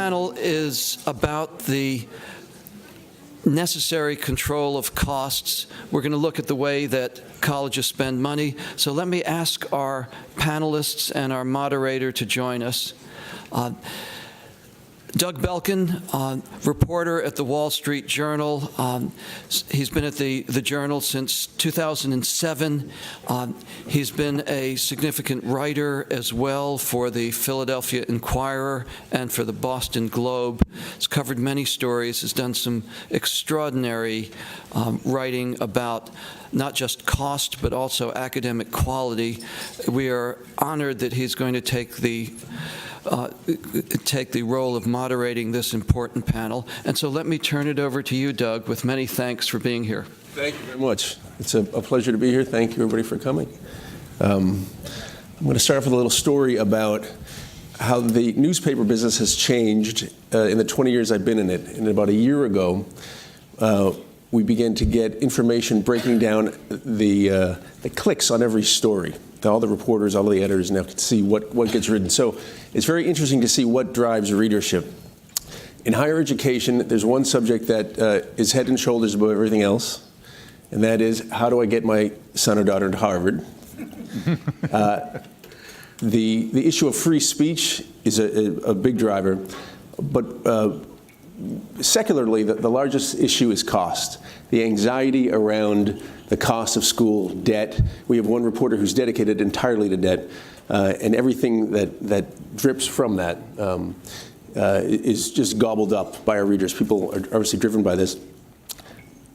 panel is about the necessary control of costs. We're going to look at the way that colleges spend money. So let me ask our panelists and our moderator to join us. Doug Belkin, reporter at the Wall Street Journal. He's been at the Journal since 2007. He's been a significant writer as well for the Philadelphia Inquirer and for the Boston Globe. He's covered many stories, has done some extraordinary writing about not just cost, but also academic quality. We are honored that he's going to take the role of moderating this important panel. And so let me turn it over to you, Doug, with many thanks for being here. Thank you very much. It's a pleasure to be here. Thank you, everybody, for coming. I'm going to start off with a little story about how the newspaper business has changed in the 20 years I've been in it. And about a year ago, we began to get information breaking down the clicks on every story. All the reporters, all the editors now can see what gets written. So it's very interesting to see what drives readership. In higher education, there's one subject that is head and shoulders above everything else, and that is, how do I get my son or daughter into Harvard? The issue of free speech is a big driver, but secularly, the largest issue is cost. The anxiety around the cost of school, debt. We have one reporter who's dedicated entirely to debt, and everything that drips from that is just gobbled up by our readers. People are obviously driven by this.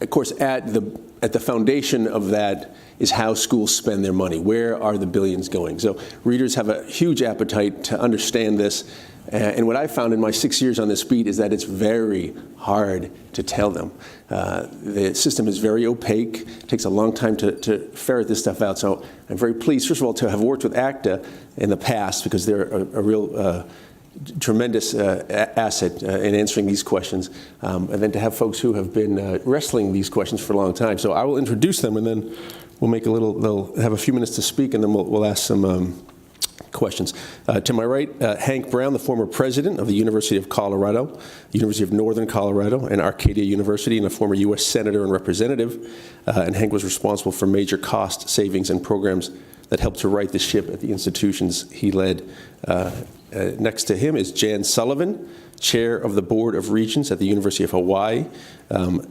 Of course, at the foundation of that is how schools spend their money. Where are the billions going? So readers have a huge appetite to understand this. And what I found in my 6 years on this beat is that it's very hard to tell them. The system is very opaque. It takes a long time to ferret this stuff out. So I'm very pleased, first of all, to have worked with ACTA in the past, because they're a real tremendous asset in answering these questions, and then to have folks who have been wrestling these questions for a long time. So I will introduce them, and then we'll make they'll have a few minutes to speak, and then we'll ask some questions. To my right, Hank Brown, the former president of the University of Colorado, University of Northern Colorado, and Arcadia University, and a former U.S. senator and representative. And Hank was responsible for major cost savings and programs that helped to right the ship at the institutions he led. Next to him is Jan Sullivan, chair of the Board of Regents at the University of Hawaii.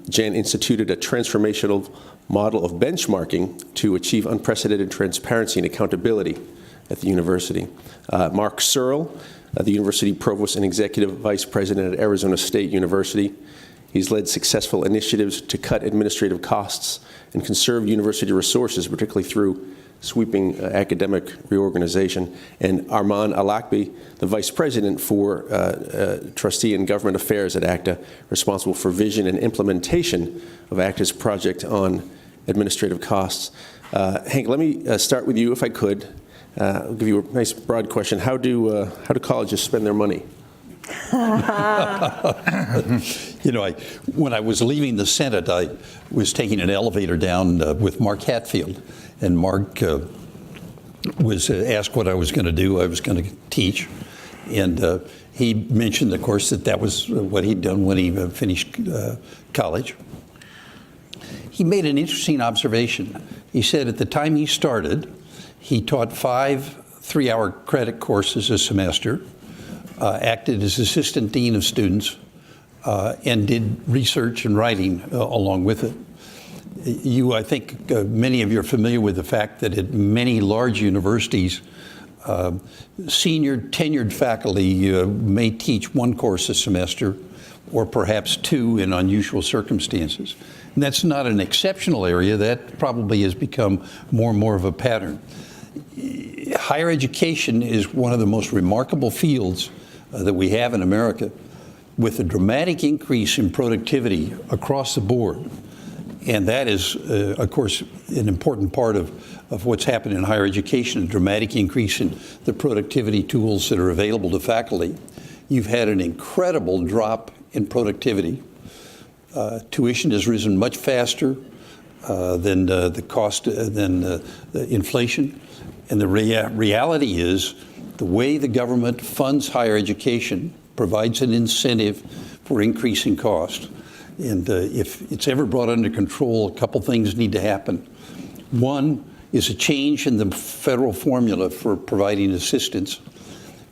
Jan instituted a transformational model of benchmarking to achieve unprecedented transparency and accountability at the university. Mark Searle, the university provost and executive vice president at Arizona State University. He's led successful initiatives to cut administrative costs and conserve university resources, particularly through sweeping academic reorganization. And Armand Alacbay, the vice president for trustee and government affairs at ACTA, responsible for vision and implementation of ACTA's project on administrative costs. Hank, let me start with you, if I could. I'll give you a nice broad question. How do colleges spend their money? You know, when I was leaving the Senate, I was taking an elevator down with Mark Hatfield, and Mark was asked what I was going to do. I was going to teach, and he mentioned, of course, that was what he'd done when he finished college. He made an interesting observation. He said at the time he started, he taught 5 3-hour credit courses a semester, acted as assistant dean of students, and did research and writing along with it. I think many of you are familiar with the fact that at many large universities, senior tenured faculty may teach 1 course a semester, or perhaps 2 in unusual circumstances. And that's not an exceptional area. That probably has become more and more of a pattern. Higher education is one of the most remarkable fields that we have in America, with a dramatic increase in productivity across the board. And that is, of course, an important part of what's happened in higher education, a dramatic increase in the productivity tools that are available to faculty. You've had an incredible drop in productivity. Tuition has risen much faster than the cost, than the inflation. And the reality is, the way the government funds higher education, provides an incentive for increasing cost. And if it's ever brought under control, a couple things need to happen. One is a change in the federal formula for providing assistance,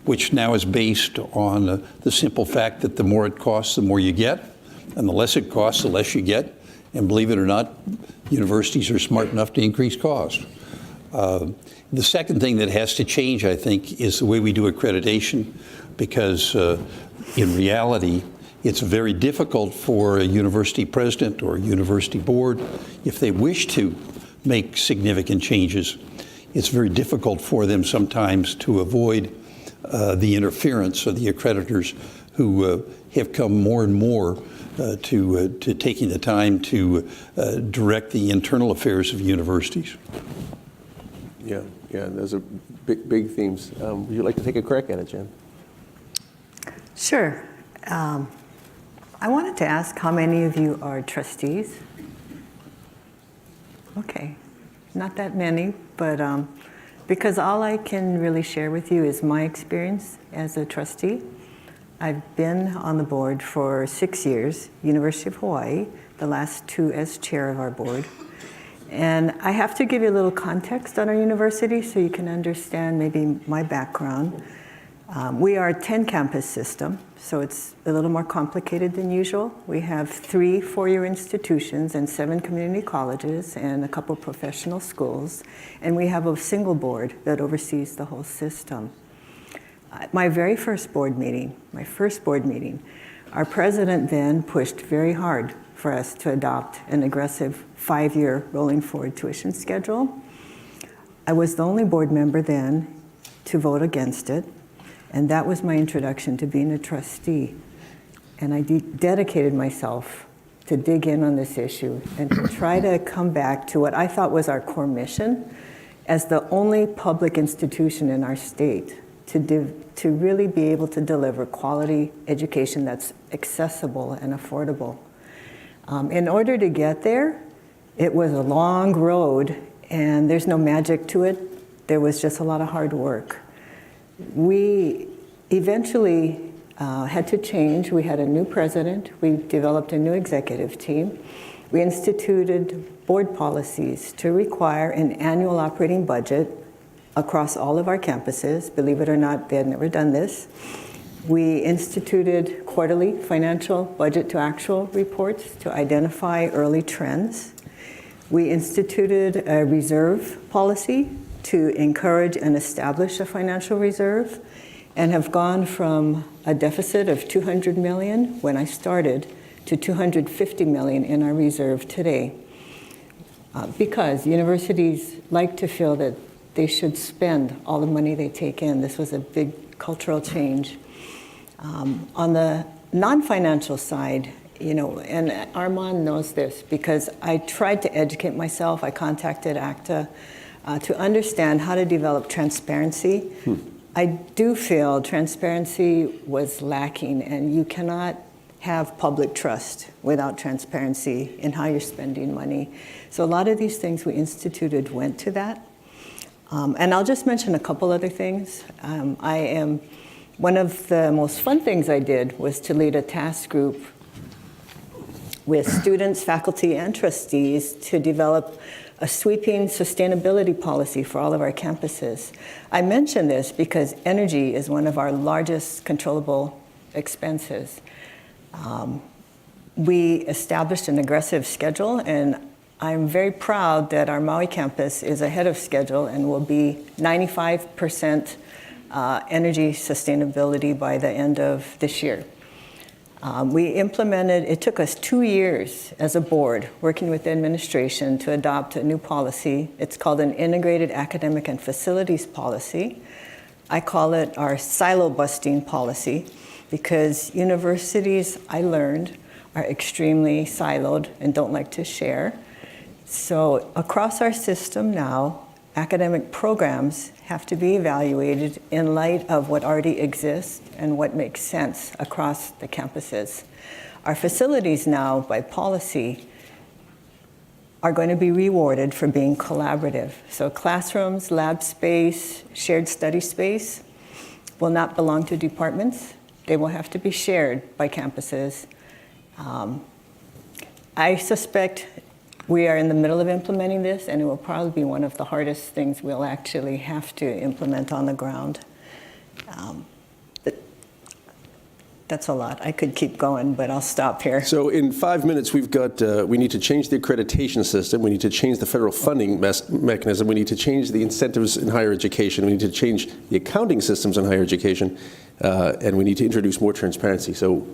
which now is based on the simple fact that the more it costs, the more you get, and the less it costs, the less you get. And believe it or not, universities are smart enough to increase cost. The second thing that has to change, I think, is the way we do accreditation, because in reality, it's very difficult for a university president or a university board, if they wish to make significant changes, it's very difficult for them sometimes to avoid the interference of the accreditors who have come more and more to taking the time to direct the internal affairs of universities. Yeah, those are big themes. Would you like to take a crack at it, Jen? Sure. I wanted to ask how many of you are trustees? Okay, not that many, but because all I can really share with you is my experience as a trustee. I've been on the board for 6 years, University of Hawaii, the last 2 as chair of our board. And I have to give you a little context on our university so you can understand maybe my background. We are a 10-campus system, so it's a little more complicated than usual. We have 3 four-year institutions and 7 community colleges and a couple professional schools. And we have a single board that oversees the whole system. My first board meeting, our president then pushed very hard for us to adopt an aggressive 5-year rolling forward tuition schedule. I was the only board member then to vote against it. And that was my introduction to being a trustee. And I dedicated myself to dig in on this issue and to try to come back to what I thought was our core mission as the only public institution in our state to really be able to deliver quality education that's accessible and affordable. In order to get there, it was a long road, and there's no magic to it. There was just a lot of hard work. We eventually had to change. We had a new president. We developed a new executive team. We instituted board policies to require an annual operating budget across all of our campuses. Believe it or not, they had never done this. We instituted quarterly financial budget to actual reports to identify early trends. We instituted a reserve policy to encourage and establish a financial reserve, and have gone from a deficit of $200 million when I started to $250 million in our reserve today. Because universities like to feel that they should spend all the money they take in. This was a big cultural change. On the non-financial side, and Armand knows this because I tried to educate myself. I contacted ACTA to understand how to develop transparency. I do feel transparency was lacking, and you cannot have public trust without transparency in how you're spending money. So a lot of these things we instituted went to that. And I'll just mention a couple other things. One of the most fun things I did was to lead a task group with students, faculty, and trustees to develop a sweeping sustainability policy for all of our campuses. I mention this because energy is one of our largest controllable expenses. We established an aggressive schedule, and I'm very proud that our Maui campus is ahead of schedule and will be 95% energy sustainability by the end of this year. It took us 2 years as a board working with the administration to adopt a new policy. It's called an Integrated Academic and Facilities Policy. I call it our silo busting policy because universities, I learned, are extremely siloed and don't like to share. So across our system now, academic programs have to be evaluated in light of what already exists and what makes sense across the campuses. Our facilities now, by policy, are going to be rewarded for being collaborative. So classrooms, lab space, shared study space will not belong to departments. They will have to be shared by campuses. I suspect we are in the middle of implementing this, and it will probably be one of the hardest things we'll actually have to implement on the ground. That's a lot. I could keep going, but I'll stop here. So in 5 minutes, we need to change the accreditation system. We need to change the federal funding mechanism. We need to change the incentives in higher education. We need to change the accounting systems in higher education. And we need to introduce more transparency. So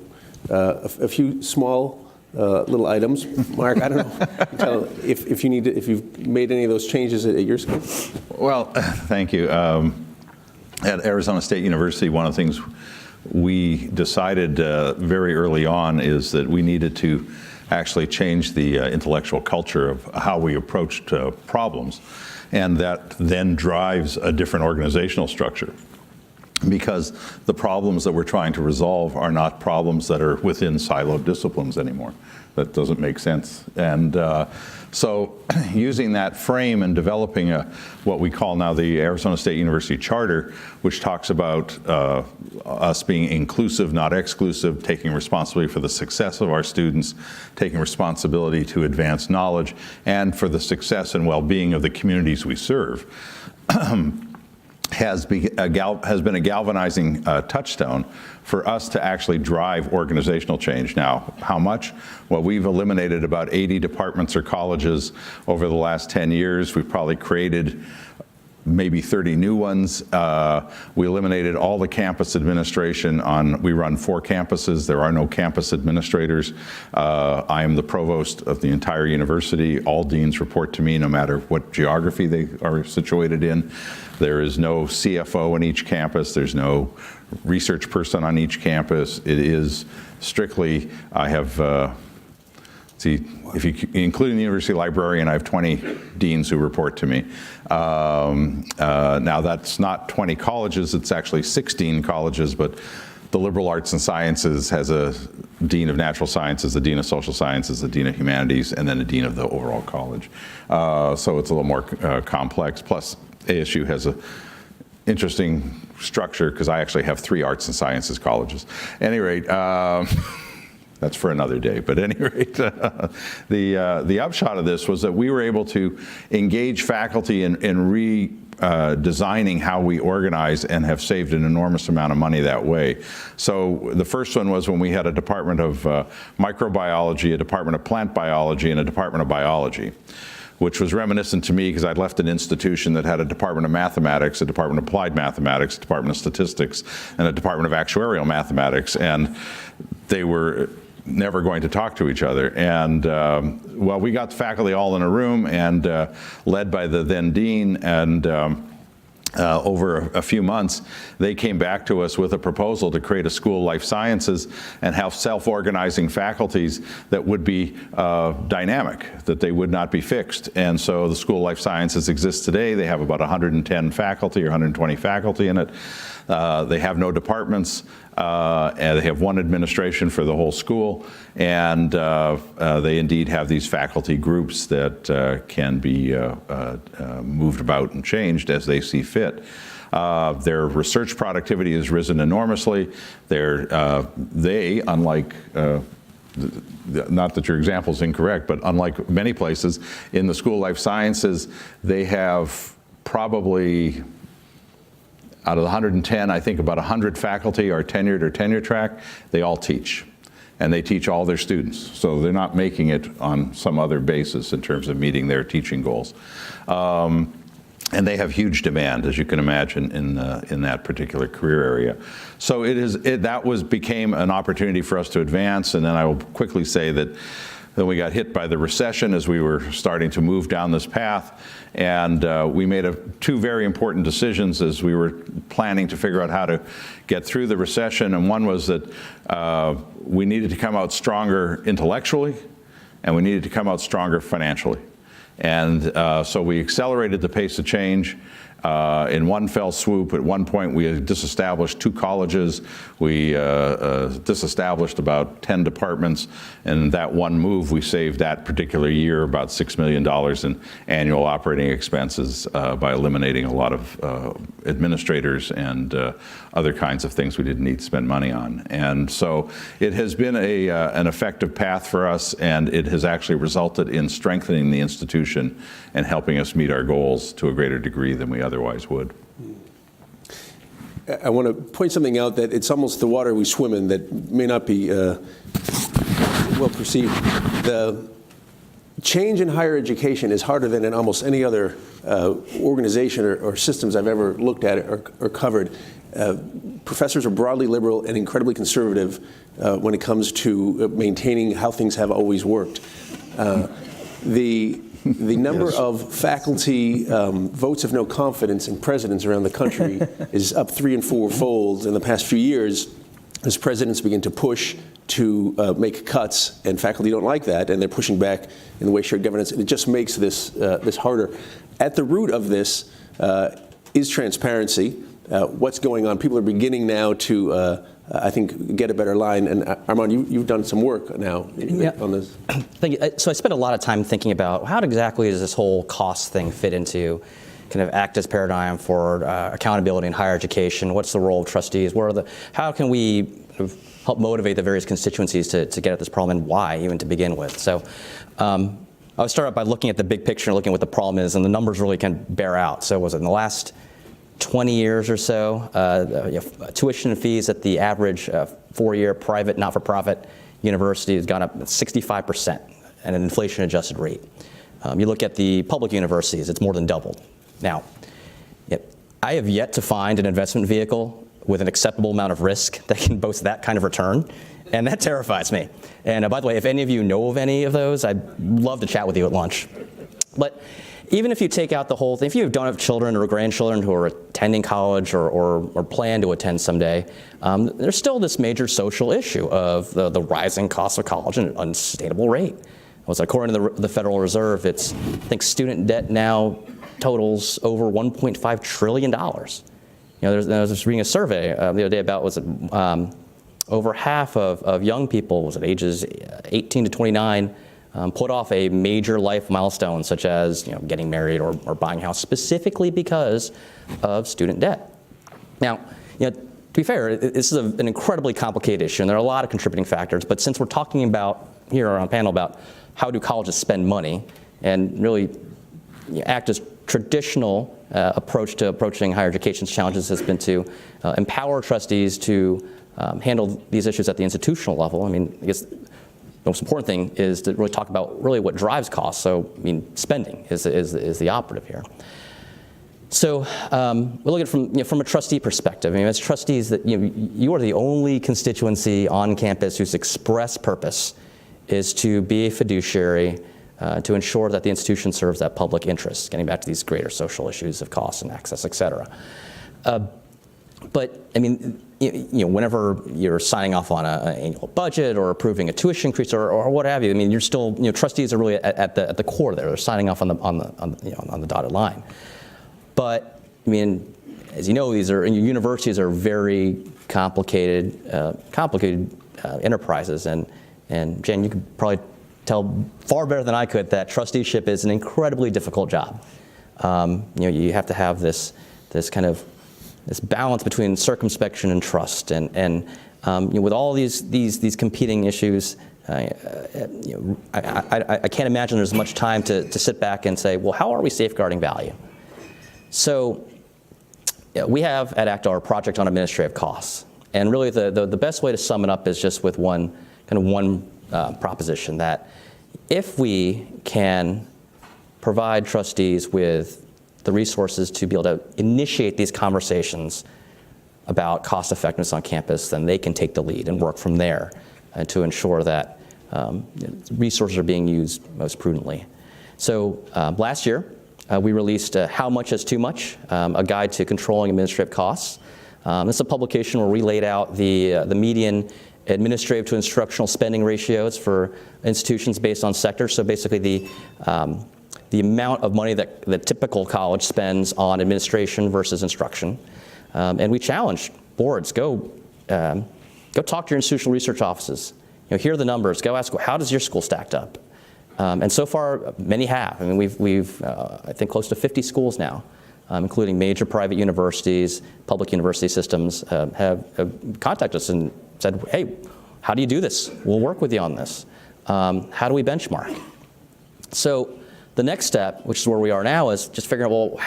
a few small little items. Mark, I don't know if you've made any of those changes at your school. Well, thank you. At Arizona State University, one of the things we decided very early on is that we needed to actually change the intellectual culture of how we approached problems, and that then drives a different organizational structure, because the problems that we're trying to resolve are not problems that are within siloed disciplines anymore. That doesn't make sense. And so using that frame and developing what we call now the Arizona State University Charter, which talks about us being inclusive, not exclusive, taking responsibility for the success of our students, taking responsibility to advance knowledge, and for the success and well-being of the communities we serve, has been a galvanizing touchstone for us to actually drive organizational change. Now, how much? Well, we've eliminated about 80 departments or colleges over the last 10 years. We've probably created maybe 30 new ones. We eliminated all the campus administration we run 4 campuses. There are no campus administrators. I am the provost of the entire university. All deans report to me no matter what geography they are situated in. There is no CFO on each campus. There's no research person on each campus. It is strictly, I have, if you including the university librarian, I have 20 deans who report to me. Now that's not 20 colleges, it's actually 16 colleges, but the liberal arts and sciences has a dean of natural sciences, a dean of social sciences, a dean of humanities, and then a dean of the overall college. So it's a little more complex. Plus ASU has a interesting structure because I actually have 3 arts and sciences colleges. At any rate, that's for another day. But at any rate, the upshot of this was that we were able to engage faculty in redesigning how we organize, and have saved an enormous amount of money that way. So the first one was when we had a department of microbiology, a department of plant biology, and a department of biology, which was reminiscent to me because I'd left an institution that had a department of mathematics, a department of applied mathematics, a department of statistics, and a department of actuarial mathematics, and they were never going to talk to each other. And well, we got the faculty all in a room, and led by the then dean, and over a few months, they came back to us with a proposal to create a school of life sciences and have self-organizing faculties that would be dynamic, that they would not be fixed. And so the School of Life Sciences exists today. They have about 110 faculty or 120 faculty in it. They have no departments. And they have one administration for the whole school, and they indeed have these faculty groups that can be moved about and changed as they see fit. Their research productivity has risen enormously. They, unlike not that your example is incorrect, but unlike many places in the School of Life Sciences, they have probably, out of the 110, I think about 100 faculty are tenured or tenure track. They all teach, and they teach all their students. So they're not making it on some other basis in terms of meeting their teaching goals. And they have huge demand, as you can imagine, in that particular career area. So became an opportunity for us to advance. And then I will quickly say that then we got hit by the recession as we were starting to move down this path. And we made 2 very important decisions as we were planning to figure out how to get through the recession. And one was that we needed to come out stronger intellectually, and we needed to come out stronger financially. And so we accelerated the pace of change. in one fell swoop. At one point, we had disestablished 2 colleges. We disestablished about 10 departments. And that one move, we saved that particular year about $6 million in annual operating expenses by eliminating a lot of administrators and other kinds of things we didn't need to spend money on. And so it has been an effective path for us, and it has actually resulted in strengthening the institution and helping us meet our goals to a greater degree than we otherwise would. I want to point something out, that it's almost the water we swim in that may not be well perceived. The change in higher education is harder than in almost any other organization or systems I've ever looked at or covered. Professors are broadly liberal and incredibly conservative when it comes to maintaining how things have always worked. The number Yes. of faculty votes of no confidence in presidents around the country is up 3- and 4-fold in the past few years as presidents begin to push to make cuts, and faculty don't like that, and they're pushing back in the way shared governance, and it just makes this harder. At the root of this is transparency. What's going on? People are beginning now to, I think, get a better line. And Armand, you've done some work now on this. Thank you. So I spent a lot of time thinking about how exactly does this whole cost thing fit into kind of ACTA's paradigm for accountability in higher education. What's the role of trustees? How can we help motivate the various constituencies to get at this problem, and why even to begin with? So I would start out by looking at the big picture and looking at what the problem is, and the numbers really can bear out. So was it in the last 20 years or so, tuition and fees at the average 4-year private, not-for-profit university has gone up 65% at an inflation-adjusted rate. You look at the public universities, it's more than doubled. Now, I have yet to find an investment vehicle with an acceptable amount of risk that can boast that kind of return, and that terrifies me. And by the way, if any of you know of any of those, I'd love to chat with you at lunch. But even if you take out the whole thing, if you don't have children or grandchildren who are attending college or plan to attend someday, there's still this major social issue of the rising cost of college and an unsustainable rate. According to the Federal Reserve, I think student debt now totals over $1.5 trillion. I was just reading a survey the other day about over half of young people, ages 18 to 29, put off a major life milestone, such as getting married or buying a house, specifically because of student debt. Now, to be fair, this is an incredibly complicated issue, and there are a lot of contributing factors. But since we're talking about here on panel about how do colleges spend money, and really ACTA's traditional approach to approaching higher education's challenges has been to empower trustees to handle these issues at the institutional level. I guess the most important thing is to really talk about really what drives costs. So, spending is the operative here. So we look at it from a trustee perspective. As trustees, that you are the only constituency on campus whose express purpose is to be a fiduciary to ensure that the institution serves that public interest, getting back to these greater social issues of cost and access, et cetera. But whenever you're signing off on an annual budget or approving a tuition increase or what have you, you're still, trustees are really at the core there. They're signing off on the dotted line. But as you know, universities are very complicated enterprises, and Jen, you could probably tell far better than I could that trusteeship is an incredibly difficult job. You have to have this balance between circumspection and trust, and with all these competing issues, I can't imagine there's much time to sit back and say, well, how are we safeguarding value? So we have at ACTA our project on administrative costs, and really the best way to sum it up is just with one proposition, that if we can provide trustees with the resources to be able to initiate these conversations about cost effectiveness on campus, then they can take the lead and work from there to ensure that resources are being used most prudently. So last year, we released How Much is Too Much, a guide to controlling administrative costs. This is a publication where we laid out the median administrative to instructional spending ratios for institutions based on sector. So basically the the amount of money that the typical college spends on administration versus instruction. And we challenge boards, go talk to your institutional research offices. Here are the numbers. Go ask, how does your school stacked up? And so far, many have. I mean, we've I think, close to 50 schools now, including major private universities, public university systems, have contacted us and said, hey, how do you do this? We'll work with you on this. How do we benchmark? So the next step, which is where we are now, is just figuring out,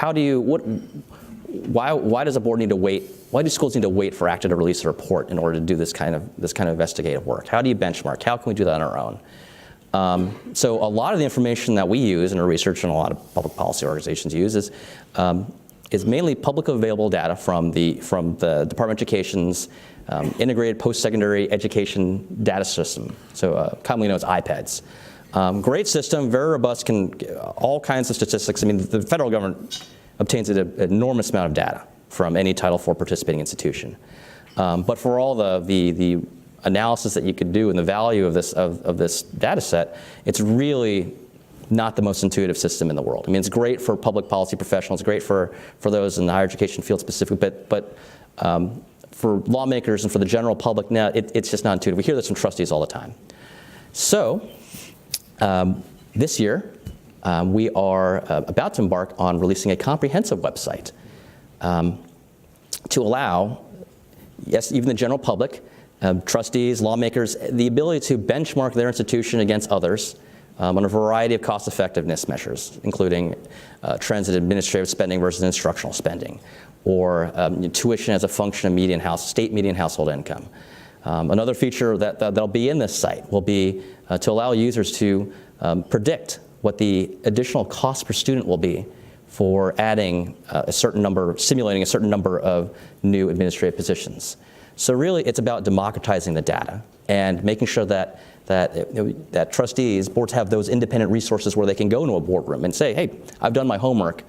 well, why does a board need to wait? Why do schools need to wait for ACTA to release a report in order to do this kind of investigative work? How do you benchmark? How can we do that on our own? So a lot of the information that we use in our research and a lot of public policy organizations use is mainly publicly available data from the Department of Education's Integrated Post-Secondary Education Data System, so commonly known as IPEDS. Great system, very robust, all kinds of statistics. I mean, the federal government obtains an enormous amount of data from any Title IV participating institution. But for all the analysis that you could do and the value of this data set, it's really not the most intuitive system in the world. I mean, it's great for public policy professionals, great for those in the higher education field specific, but for lawmakers and for the general public, now it's just not intuitive. We hear this from trustees all the time. So this year, we are about to embark on releasing a comprehensive website to allow, yes, even the general public, trustees, lawmakers, the ability to benchmark their institution against others on a variety of cost-effectiveness measures, including trends in administrative spending versus instructional spending, or tuition as a function of state median household income. Another feature that'll be in this site will be to allow users to predict what the additional cost per student will be for adding simulating a certain number of new administrative positions. So really, it's about democratizing the data and making sure that trustees, boards have those independent resources where they can go into a boardroom and say, hey, I've done my homework,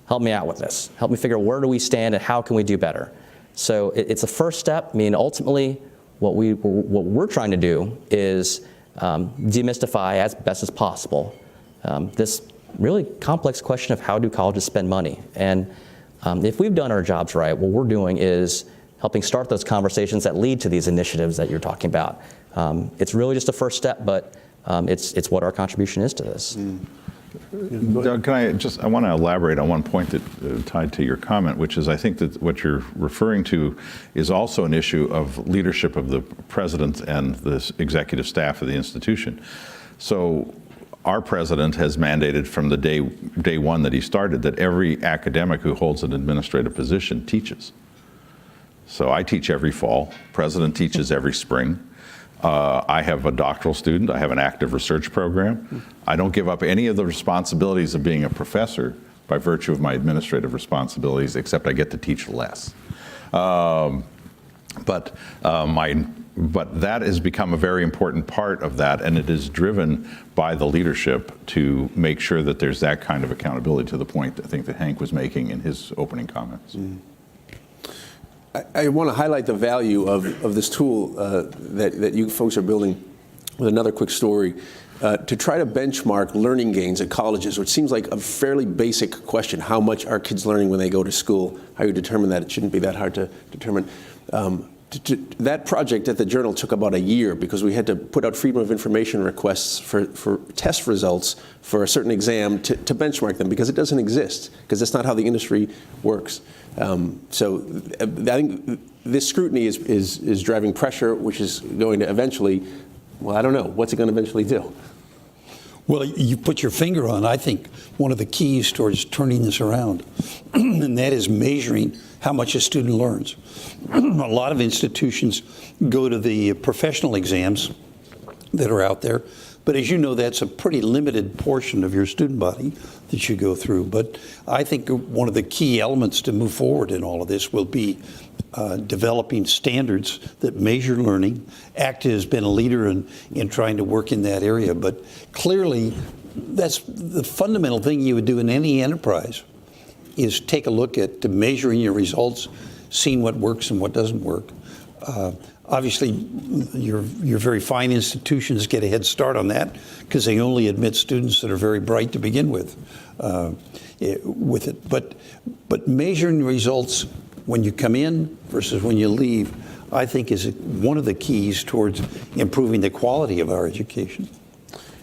help me out with this. Help me figure out where do we stand and how can we do better. So it's a first step. I mean, ultimately, what we're trying to do is demystify as best as possible this really complex question of how do colleges spend money. And if we've done our jobs right, what we're doing is helping start those conversations that lead to these initiatives that you're talking about. It's really just a first step, but it's what our contribution is to this. Doug, I want to elaborate on one point that tied to your comment, which is I think that what you're referring to is also an issue of leadership of the president and the executive staff of the institution. So our president has mandated from the day one that he started that every academic who holds an administrative position teaches. So I teach every fall. President teaches every spring. I have a doctoral student. I have an active research program. I don't give up any of the responsibilities of being a professor by virtue of my administrative responsibilities, except I get to teach less. But that has become a very important part of that, and it is driven by the leadership to make sure that there's that kind of accountability, to the point I think that Hank was making in his opening comments. I want to highlight the value of this tool that you folks are building with another quick story to try to benchmark learning gains at colleges, which seems like a fairly basic question. How much are kids learning when they go to school? How you determine that? It shouldn't be that hard to determine. That project at the Journal took about a year because we had to put out freedom of information requests for test results for a certain exam to benchmark them, because it doesn't exist, because that's not how the industry works. So I think this scrutiny is driving pressure, which is going to eventually, well, I don't know, what's it going to eventually do? Well, you put your finger on, I think, one of the keys towards turning this around, and that is measuring how much a student learns. A lot of institutions go to the professional exams that are out there, but as you know, that's a pretty limited portion of your student body that you go through. But I think one of the key elements to move forward in all of this will be developing standards that measure learning. ACTA has been a leader in trying to work in that area, but clearly that's the fundamental thing you would do in any enterprise, is take a look at measuring your results, seeing what works and what doesn't work. Obviously, your very fine institutions get a head start on that because they only admit students that are very bright to begin with it. But measuring results when you come in versus when you leave, I think, is one of the keys towards improving the quality of our education.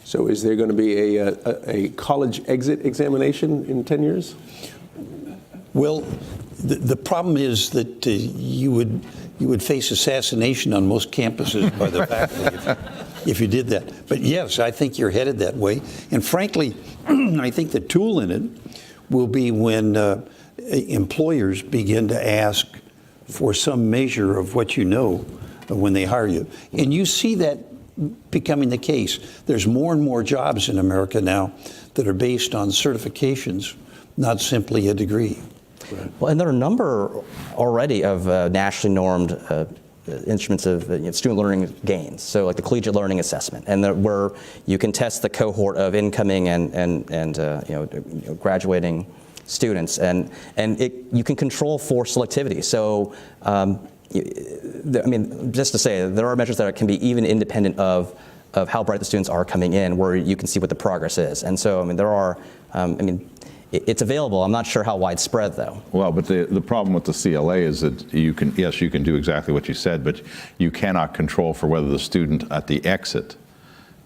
So is there going to be a college exit examination in 10 years? Well, the problem is that you would face assassination on most campuses by the faculty if you did that. But yes, I think you're headed that way. And frankly, I think the tool in it will be when employers begin to ask for some measure of what you know when they hire you. And you see that becoming the case. There's more and more jobs in America now that are based on certifications, not simply a degree. Right. Well, and there are a number already of nationally normed instruments of student learning gains. So, like the collegiate learning assessment, and where you can test the cohort of incoming and graduating students, and you can control for selectivity. So, I mean, just to say, there are measures that can be even independent of how bright the students are coming in, where you can see what the progress is. And so, I mean, there are, it's available. I'm not sure how widespread, though. Well, but the problem with the CLA is that you can do exactly what you said, but you cannot control for whether the student at the exit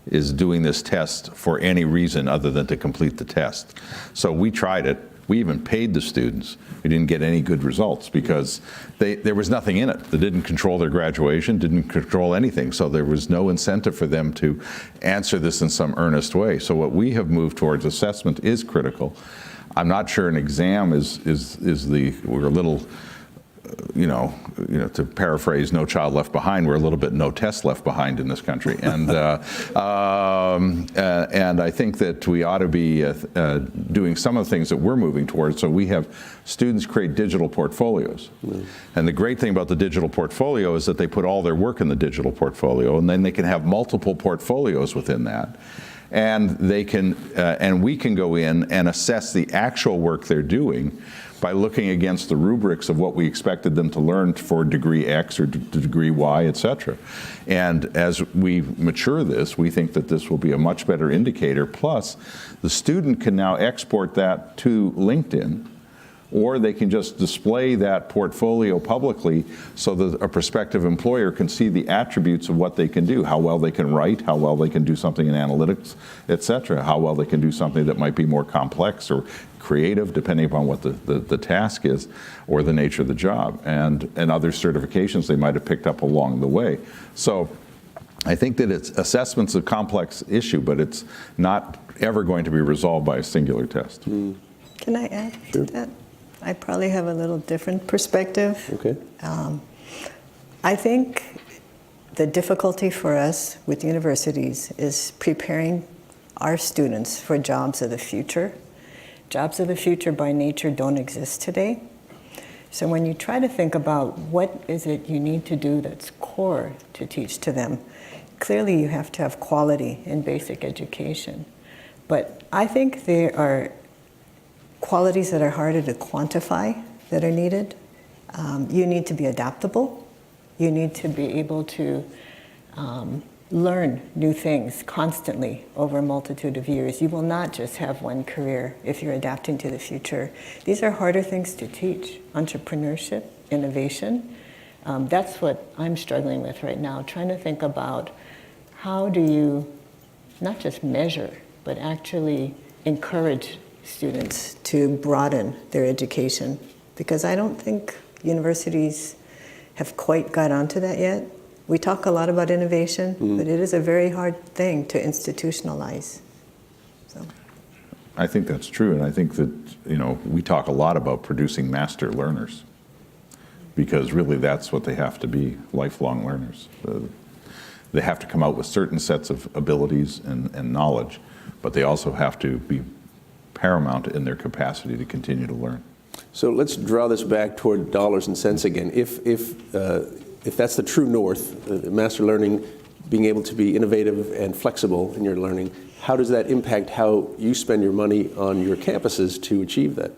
is doing this test for any reason other than to complete the test. So we tried it. We even paid the students. We didn't get any good results because there was nothing in it. They didn't control their graduation, didn't control anything. So there was no incentive for them to answer this in some earnest way. So what we have moved towards, assessment is critical. I'm not sure an exam we're a little, to paraphrase No Child Left Behind, we're a little bit no test left behind in this country. And and I think that we ought to be doing some of the things that we're moving towards. So we have students create digital portfolios. Mm. And the great thing about the digital portfolio is that they put all their work in the digital portfolio, and then they can have multiple portfolios within that. And they can, and we can go in and assess the actual work they're doing by looking against the rubrics of what we expected them to learn for degree X or degree Y, et cetera. And as we mature this, we think that this will be a much better indicator. Plus, the student can now export that to LinkedIn, or they can just display that portfolio publicly so that a prospective employer can see the attributes of what they can do, how well they can write, how well they can do something in analytics, et cetera, how well they can do something that might be more complex or creative, depending upon what the task is or the nature of the job, and other certifications they might have picked up along the way. So I think that assessment's a complex issue, but it's not ever going to be resolved by a singular test. Mm. Can I add to that? I probably have a little different perspective. Okay. I think the difficulty for us with universities is preparing our students for jobs of the future. Jobs of the future by nature don't exist today. So when you try to think about what is it you need to do that's core to teach to them, clearly you have to have quality in basic education. But I think there are qualities that are harder to quantify that are needed. You need to be adaptable. You need to be able to learn new things constantly over a multitude of years. You will not just have one career if you're adapting to the future. These are harder things to teach. Entrepreneurship, innovation. That's what I'm struggling with right now, trying to think about how do you not just measure, but actually encourage students to broaden their education, because I don't think universities have quite got onto that yet. We talk a lot about innovation, but it is a very hard thing to institutionalize. So. I think that's true, and I think that we talk a lot about producing master learners, because really that's what they have to be, lifelong learners. They have to come out with certain sets of abilities and knowledge, but they also have to be paramount in their capacity to continue to learn. So let's draw this back toward dollars and cents again. If that's the true north, master learning, being able to be innovative and flexible in your learning, how does that impact how you spend your money on your campuses to achieve that?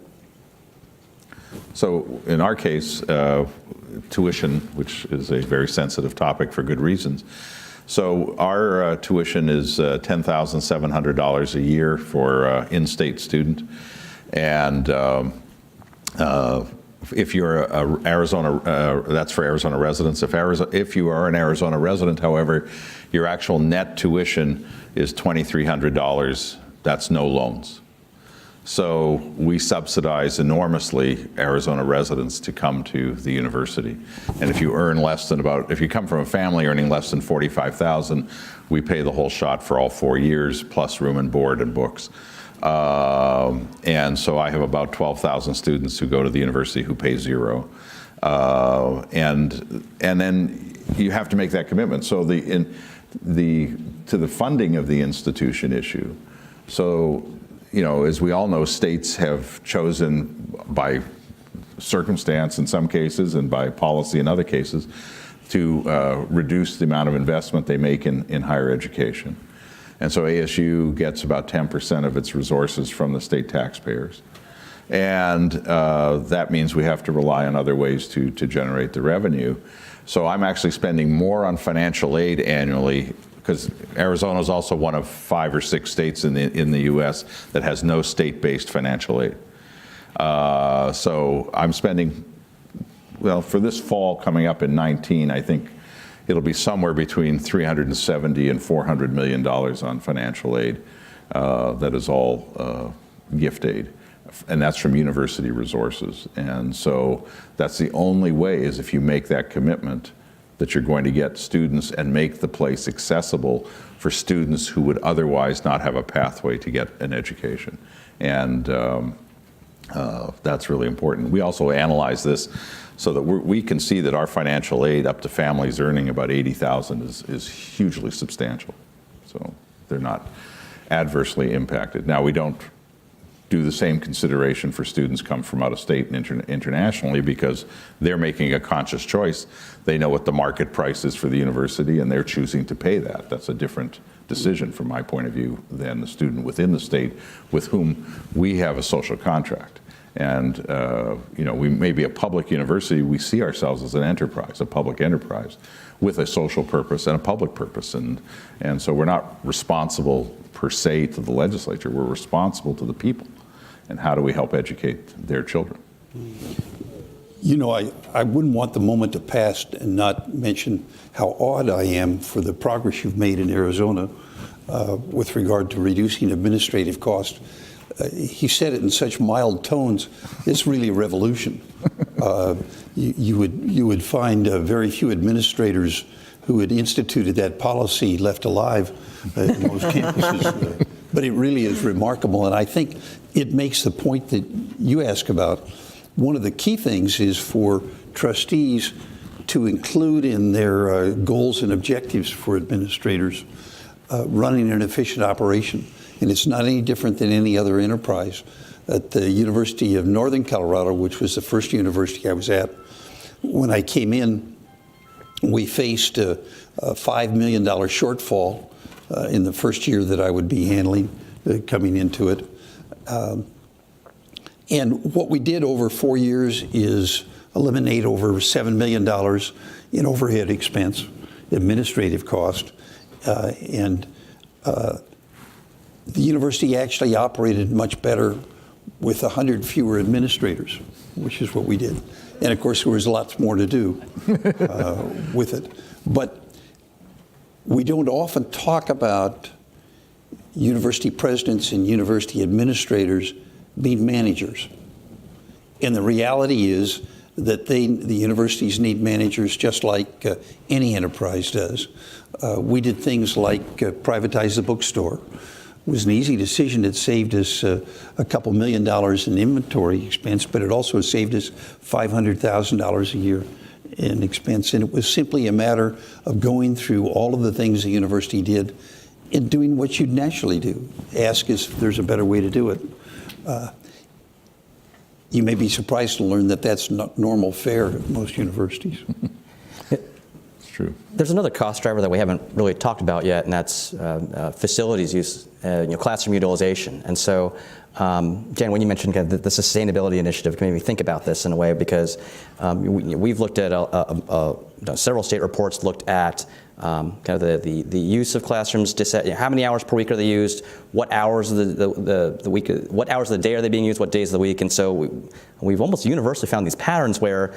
So in our case, tuition, which is a very sensitive topic for good reasons. So our tuition is $10,700 a year for in-state student. And if you're a Arizona, that's for Arizona residents. If you are an Arizona resident, however, your actual net tuition is $2,300. That's no loans. So we subsidize enormously Arizona residents to come to the university. And if you earn less than if you come from a family earning less than $45,000, we pay the whole shot for all 4 years, plus room and board and books. And so I have about 12,000 students who go to the university who pay zero. And then you have to make that commitment. So to the funding of the institution issue. So, as we all know, states have chosen by circumstance in some cases and by policy in other cases to reduce the amount of investment they make in higher education. And so ASU gets about 10% of its resources from the state taxpayers. And that means we have to rely on other ways to generate the revenue. So I'm actually spending more on financial aid annually, because Arizona is also one of 5 or 6 states in the U.S. that has no state-based financial aid. So I'm spending, for this fall coming up in 19, I think it'll be somewhere between $370 and $400 million on financial aid. That is all gift aid. And that's from university resources. And so that's the only way, is if you make that commitment, that you're going to get students and make the place accessible for students who would otherwise not have a pathway to get an education. And that's really important. We also analyze this so that we can see that our financial aid up to families earning about $80,000 is hugely substantial. So they're not adversely impacted. Now, we don't do the same consideration for students come from out of state and internationally, because they're making a conscious choice. They know what the market price is for the university, and they're choosing to pay that. That's a different decision from my point of view than the student within the state with whom we have a social contract. And we may be a public university, we see ourselves as an enterprise, a public enterprise with a social purpose and a public purpose. And so we're not responsible per se to the legislature, we're responsible to the people. And how do we help educate their children? I wouldn't want the moment to pass and not mention how awed I am for the progress you've made in Arizona with regard to reducing administrative costs. He said it in such mild tones. It's really a revolution. You would find very few administrators who had instituted that policy left alive in most campuses. But it really is remarkable, and I think it makes the point that you ask about. One of the key things is for trustees to include in their goals and objectives for administrators running an efficient operation. And it's not any different than any other enterprise. At the University of Northern Colorado, which was the first university I was at, when I came in, we faced a $5 million shortfall in the first year that I would be handling coming into it. And what we did over 4 years is eliminate over $7 million in overhead expense, administrative cost, and the university actually operated much better with 100 fewer administrators, which is what we did. And of course, there was lots more to do with it. But we don't often talk about university presidents and university administrators being managers. And the reality is that the universities need managers just like any enterprise does. We did things like privatize the bookstore. It was an easy decision. It saved us a couple $1 million in inventory expense, but it also saved us $500,000 a year in expense. And it was simply a matter of going through all of the things the university did and doing what you'd naturally do. Ask if there's a better way to do it. You may be surprised to learn that that's not normal fare at most universities. true. There's another cost driver that we haven't really talked about yet, and that's facilities use, classroom utilization. And so, Jan, when you mentioned kind of the sustainability initiative, can maybe think about this in a way, because we've looked at several state reports looked at kind of the use of classrooms, how many hours per week are they used, what hours of the week, what hours of the day are they being used, what days of the week, and so we've almost universally found these patterns where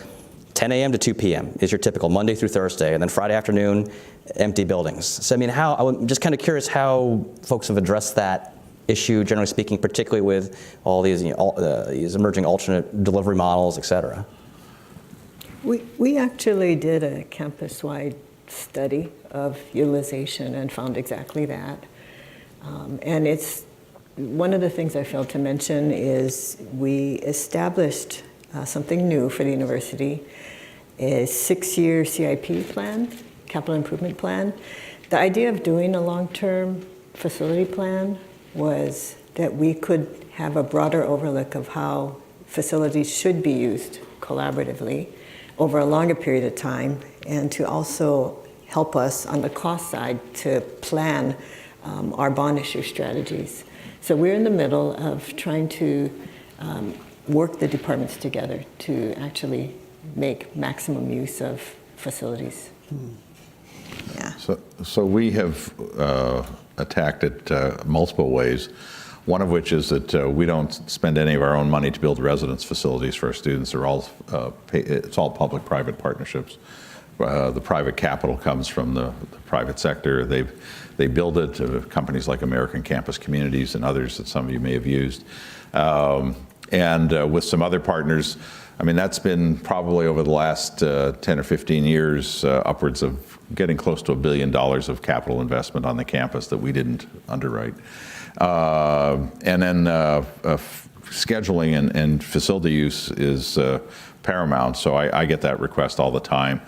10 a.m. to 2 p.m. is your typical Monday through Thursday, and then Friday afternoon, empty buildings. So I mean, I'm just kind of curious how folks have addressed that issue, generally speaking, particularly with all these, these emerging alternate delivery models, et cetera. We actually did a campus-wide study of utilization and found exactly that. And it's one of the things I failed to mention is we established something new for the university, a 6-year CIP plan, capital improvement plan. The idea of doing a long-term facility plan was that we could have a broader overlook of how facilities should be used collaboratively over a longer period of time, and to also help us on the cost side to plan our bond issue strategies. So we're in the middle of trying to work the departments together to actually make maximum use of facilities. Yeah. So we have attacked it multiple ways. One of which is that we don't spend any of our own money to build residence facilities for our students. They're all it's all public-private partnerships. The private capital comes from the private sector. They build it. Companies like American Campus Communities and others that some of you may have used. And with some other partners, I mean, that's been probably over the last 10 or 15 years, upwards of getting close to $1 billion of capital investment on the campus that we didn't underwrite. And then scheduling and facility use is paramount. So I get that request all the time.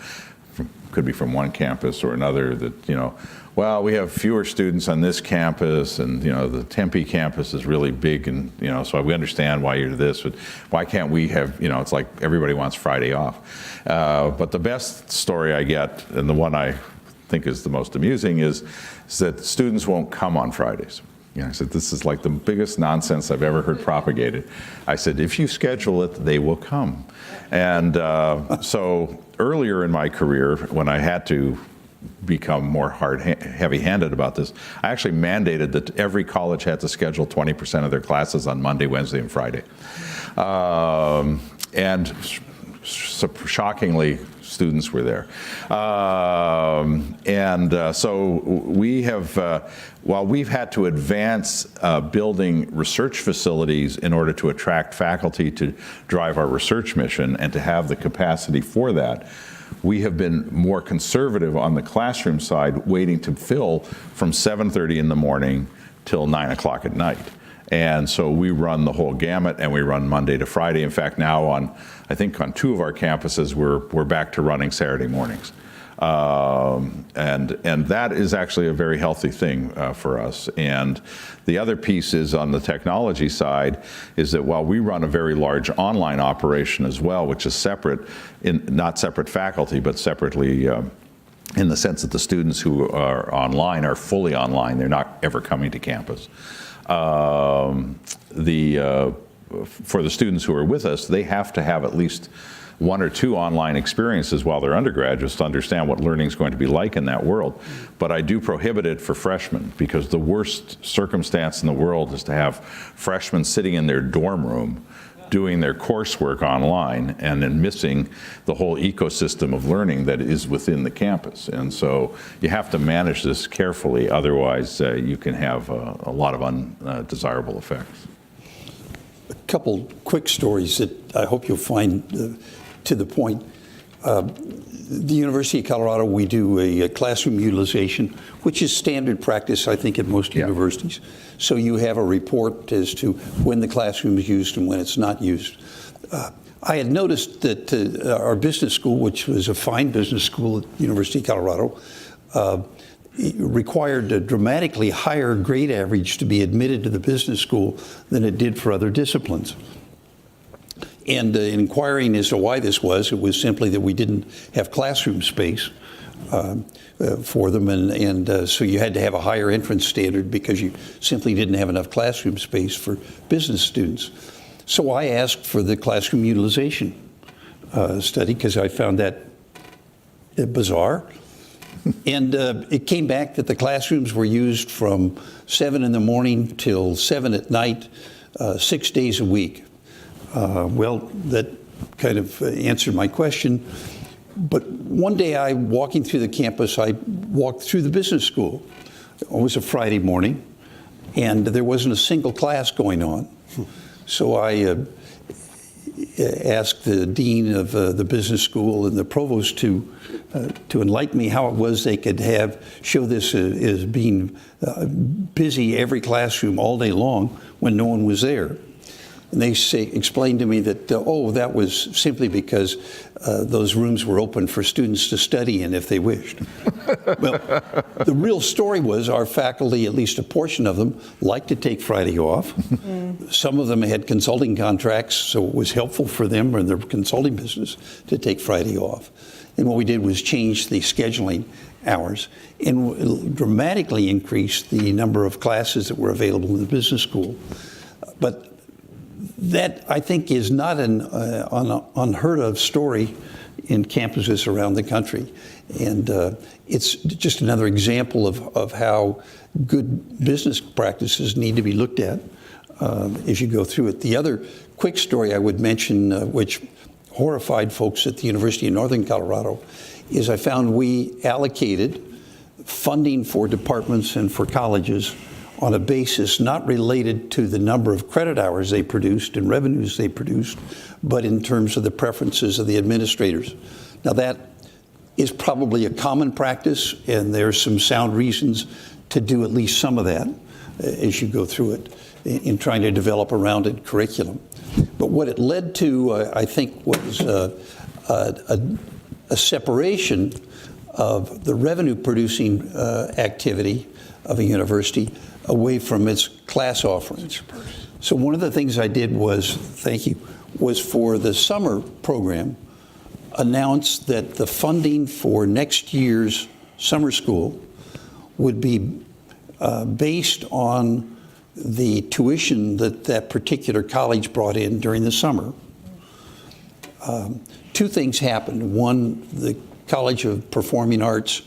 Could be from one campus or another that, well, we have fewer students on this campus, and the Tempe campus is really big, and so we understand why you're this, but why can't we have, it's like everybody wants Friday off. But the best story I get, and the one I think is the most amusing, is that students won't come on Fridays. I said, this is like the biggest nonsense I've ever heard propagated. I said, if you schedule it, they will come. And so earlier in my career, when I had to become more heavy-handed about this, I actually mandated that every college had to schedule 20% of their classes on Monday, Wednesday, and Friday. And shockingly, students were there. So we have, while we've had to advance building research facilities in order to attract faculty to drive our research mission and to have the capacity for that, we have been more conservative on the classroom side, waiting to fill from 7:30 in the morning till 9 o'clock at night. And so we run the whole gamut, and we run Monday to Friday. In fact, now I think on 2 of our campuses, we're back to running Saturday mornings. And that is actually a very healthy thing for us. And the other piece is on the technology side is that while we run a very large online operation as well, which is separate, not separate faculty, but separately in the sense that the students who are online are fully online. They're not ever coming to campus. For the students who are with us, they have to have at least 1 or 2 online experiences while they're undergraduates to understand what learning is going to be like in that world. But I do prohibit it for freshmen, because the worst circumstance in the world is to have freshmen sitting in their dorm room doing their coursework online and then missing the whole ecosystem of learning that is within the campus. And so you have to manage this carefully, otherwise you can have a lot of undesirable effects. A couple quick stories that I hope you'll find to the point. The University of Colorado, we do a classroom utilization, which is standard practice, I think, at most universities. So you have a report as to when the classroom is used and when it's not used. I had noticed that our business school, which was a fine business school at the University of Colorado, required a dramatically higher grade average to be admitted to the business school than it did for other disciplines. And inquiring as to why this was, it was simply that we didn't have classroom space. for them, and so you had to have a higher entrance standard because you simply didn't have enough classroom space for business students. So I asked for the classroom utilization study because I found that bizarre. And it came back that the classrooms were used from 7 in the morning till 7 at night, 6 days a week. Well, that kind of answered my question. But one day walking through the campus, I walked through the business school. It was a Friday morning, and there wasn't a single class going on. So I asked the dean of the business school and the provost to enlighten me how it was they could show this as being busy every classroom all day long when no one was there. And they explained to me that, that was simply because those rooms were open for students to study in if they wished. Well, the real story was our faculty, at least a portion of them, liked to take Friday off. Some of them had consulting contracts, so it was helpful for them or their consulting business to take Friday off. And what we did was change the scheduling hours and dramatically increase the number of classes that were available in the business school. But that, I think, is not an unheard of story in campuses around the country. And it's just another example of how good business practices need to be looked at as you go through it. The other quick story I would mention, which horrified folks at the University of Northern Colorado, is I found we allocated funding for departments and for colleges on a basis not related to the number of credit hours they produced and revenues they produced, but in terms of the preferences of the administrators. Now that is probably a common practice, and there's some sound reasons to do at least some of that as you go through it in trying to develop a rounded curriculum. But what it led to, I think, was a separation of the revenue-producing activity of a university away from its class offerings. So one of the things I did was, was for the summer program, announce that the funding for next year's summer school would be based on the tuition that particular college brought in during the summer. Two things happened. One, the College of Performing Arts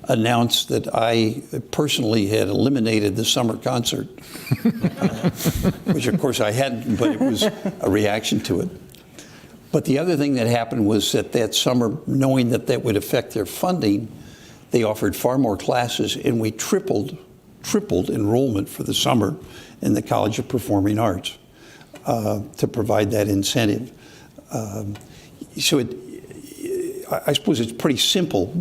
announced that I personally had eliminated the summer concert, which of course I hadn't, but it was a reaction to it. But the other thing that happened was that summer, knowing that would affect their funding, they offered far more classes, and we tripled enrollment for the summer in the College of Performing Arts to provide that incentive. So I suppose it's pretty simple,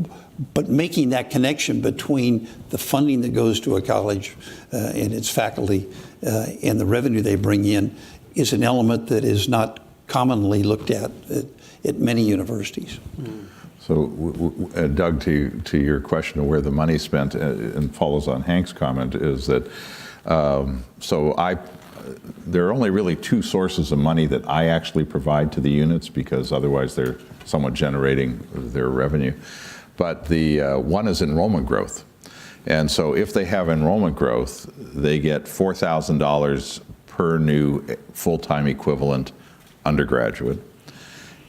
but making that connection between the funding that goes to a college and its faculty and the revenue they bring in is an element that is not commonly looked at many universities. So, Doug, to your question of where the money's spent, and follows on Hank's comment, is that there are only really two sources of money that I actually provide to the units, because otherwise they're somewhat generating their revenue. But the one is enrollment growth. And so if they have enrollment growth, they get $4,000 per new full-time equivalent undergraduate,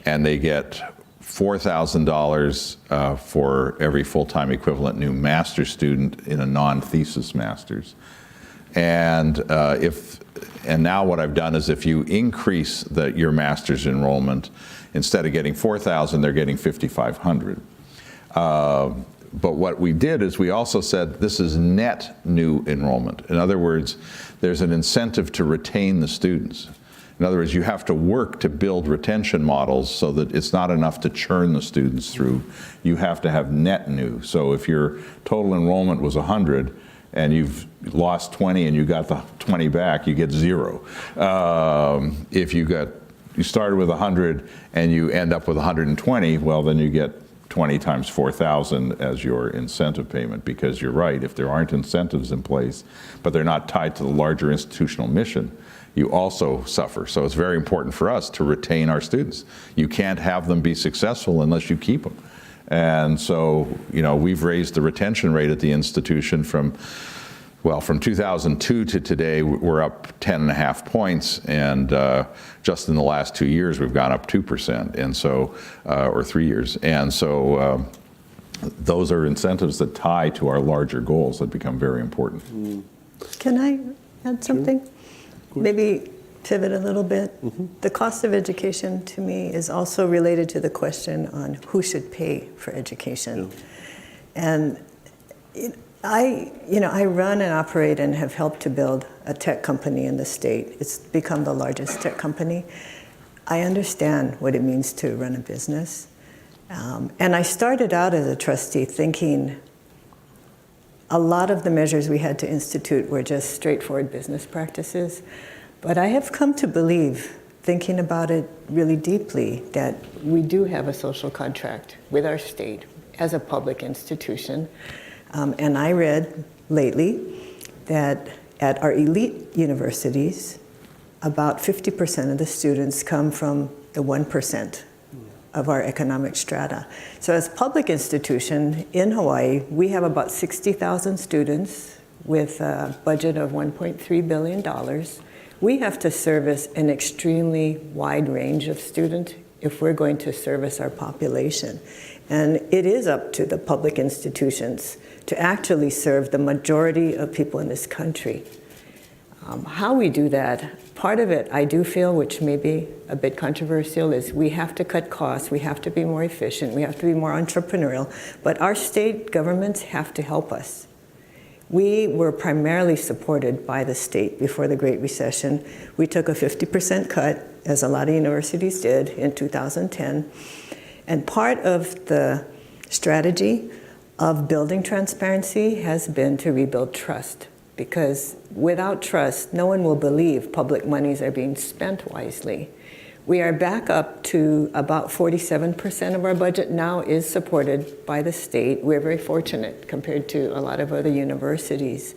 and they get $4,000 for every full-time equivalent new master's student in a non-thesis master's. And now what I've done is, if you increase your master's enrollment, instead of getting 4,000, they're getting 5,500. But what we did is we also said this is net new enrollment. In other words, there's an incentive to retain the students. In other words, you have to work to build retention models so that it's not enough to churn the students through. You have to have net new. So if your total enrollment was 100 and you've lost 20 and you got the 20 back, you get 0. If you started with 100 and you end up with 120, well, then you get 20 times 4,000 as your incentive payment, because you're right, if there aren't incentives in place, but they're not tied to the larger institutional mission, you also suffer. So it's very important for us to retain our students. You can't have them be successful unless you keep them. And so, we've raised the retention rate at the institution from 2002 to today, we're up 10.5 points, and just in the last 2 years, we've gone up 2%, and so, or 3 years. And so those are incentives that tie to our larger goals that become very important. Can I add something? Maybe pivot a little bit. The cost of education to me is also related to the question on who should pay for education. And I run and operate and have helped to build a tech company in the state. It's become the largest tech company. I understand what it means to run a business. And I started out as a trustee thinking a lot of the measures we had to institute were just straightforward business practices. But I have come to believe, thinking about it really deeply, that we do have a social contract with our state as a public institution. And I read lately that at our elite universities, about 50% of the students come from the 1% of our economic strata. So as a public institution in Hawaii, we have about 60,000 students with a budget of $1.3 billion. We have to service an extremely wide range of students if we're going to service our population. And it is up to the public institutions to actually serve the majority of people in this country. How we do that, part of it I do feel, which may be a bit controversial, is we have to cut costs, we have to be more efficient, we have to be more entrepreneurial, but our state governments have to help us. We were primarily supported by the state before the Great Recession. We took a 50% cut, as a lot of universities did, in 2010. And part of the strategy of building transparency has been to rebuild trust. Because without trust, no one will believe public monies are being spent wisely. We are back up to about 47% of our budget now is supported by the state. We're very fortunate compared to a lot of other universities.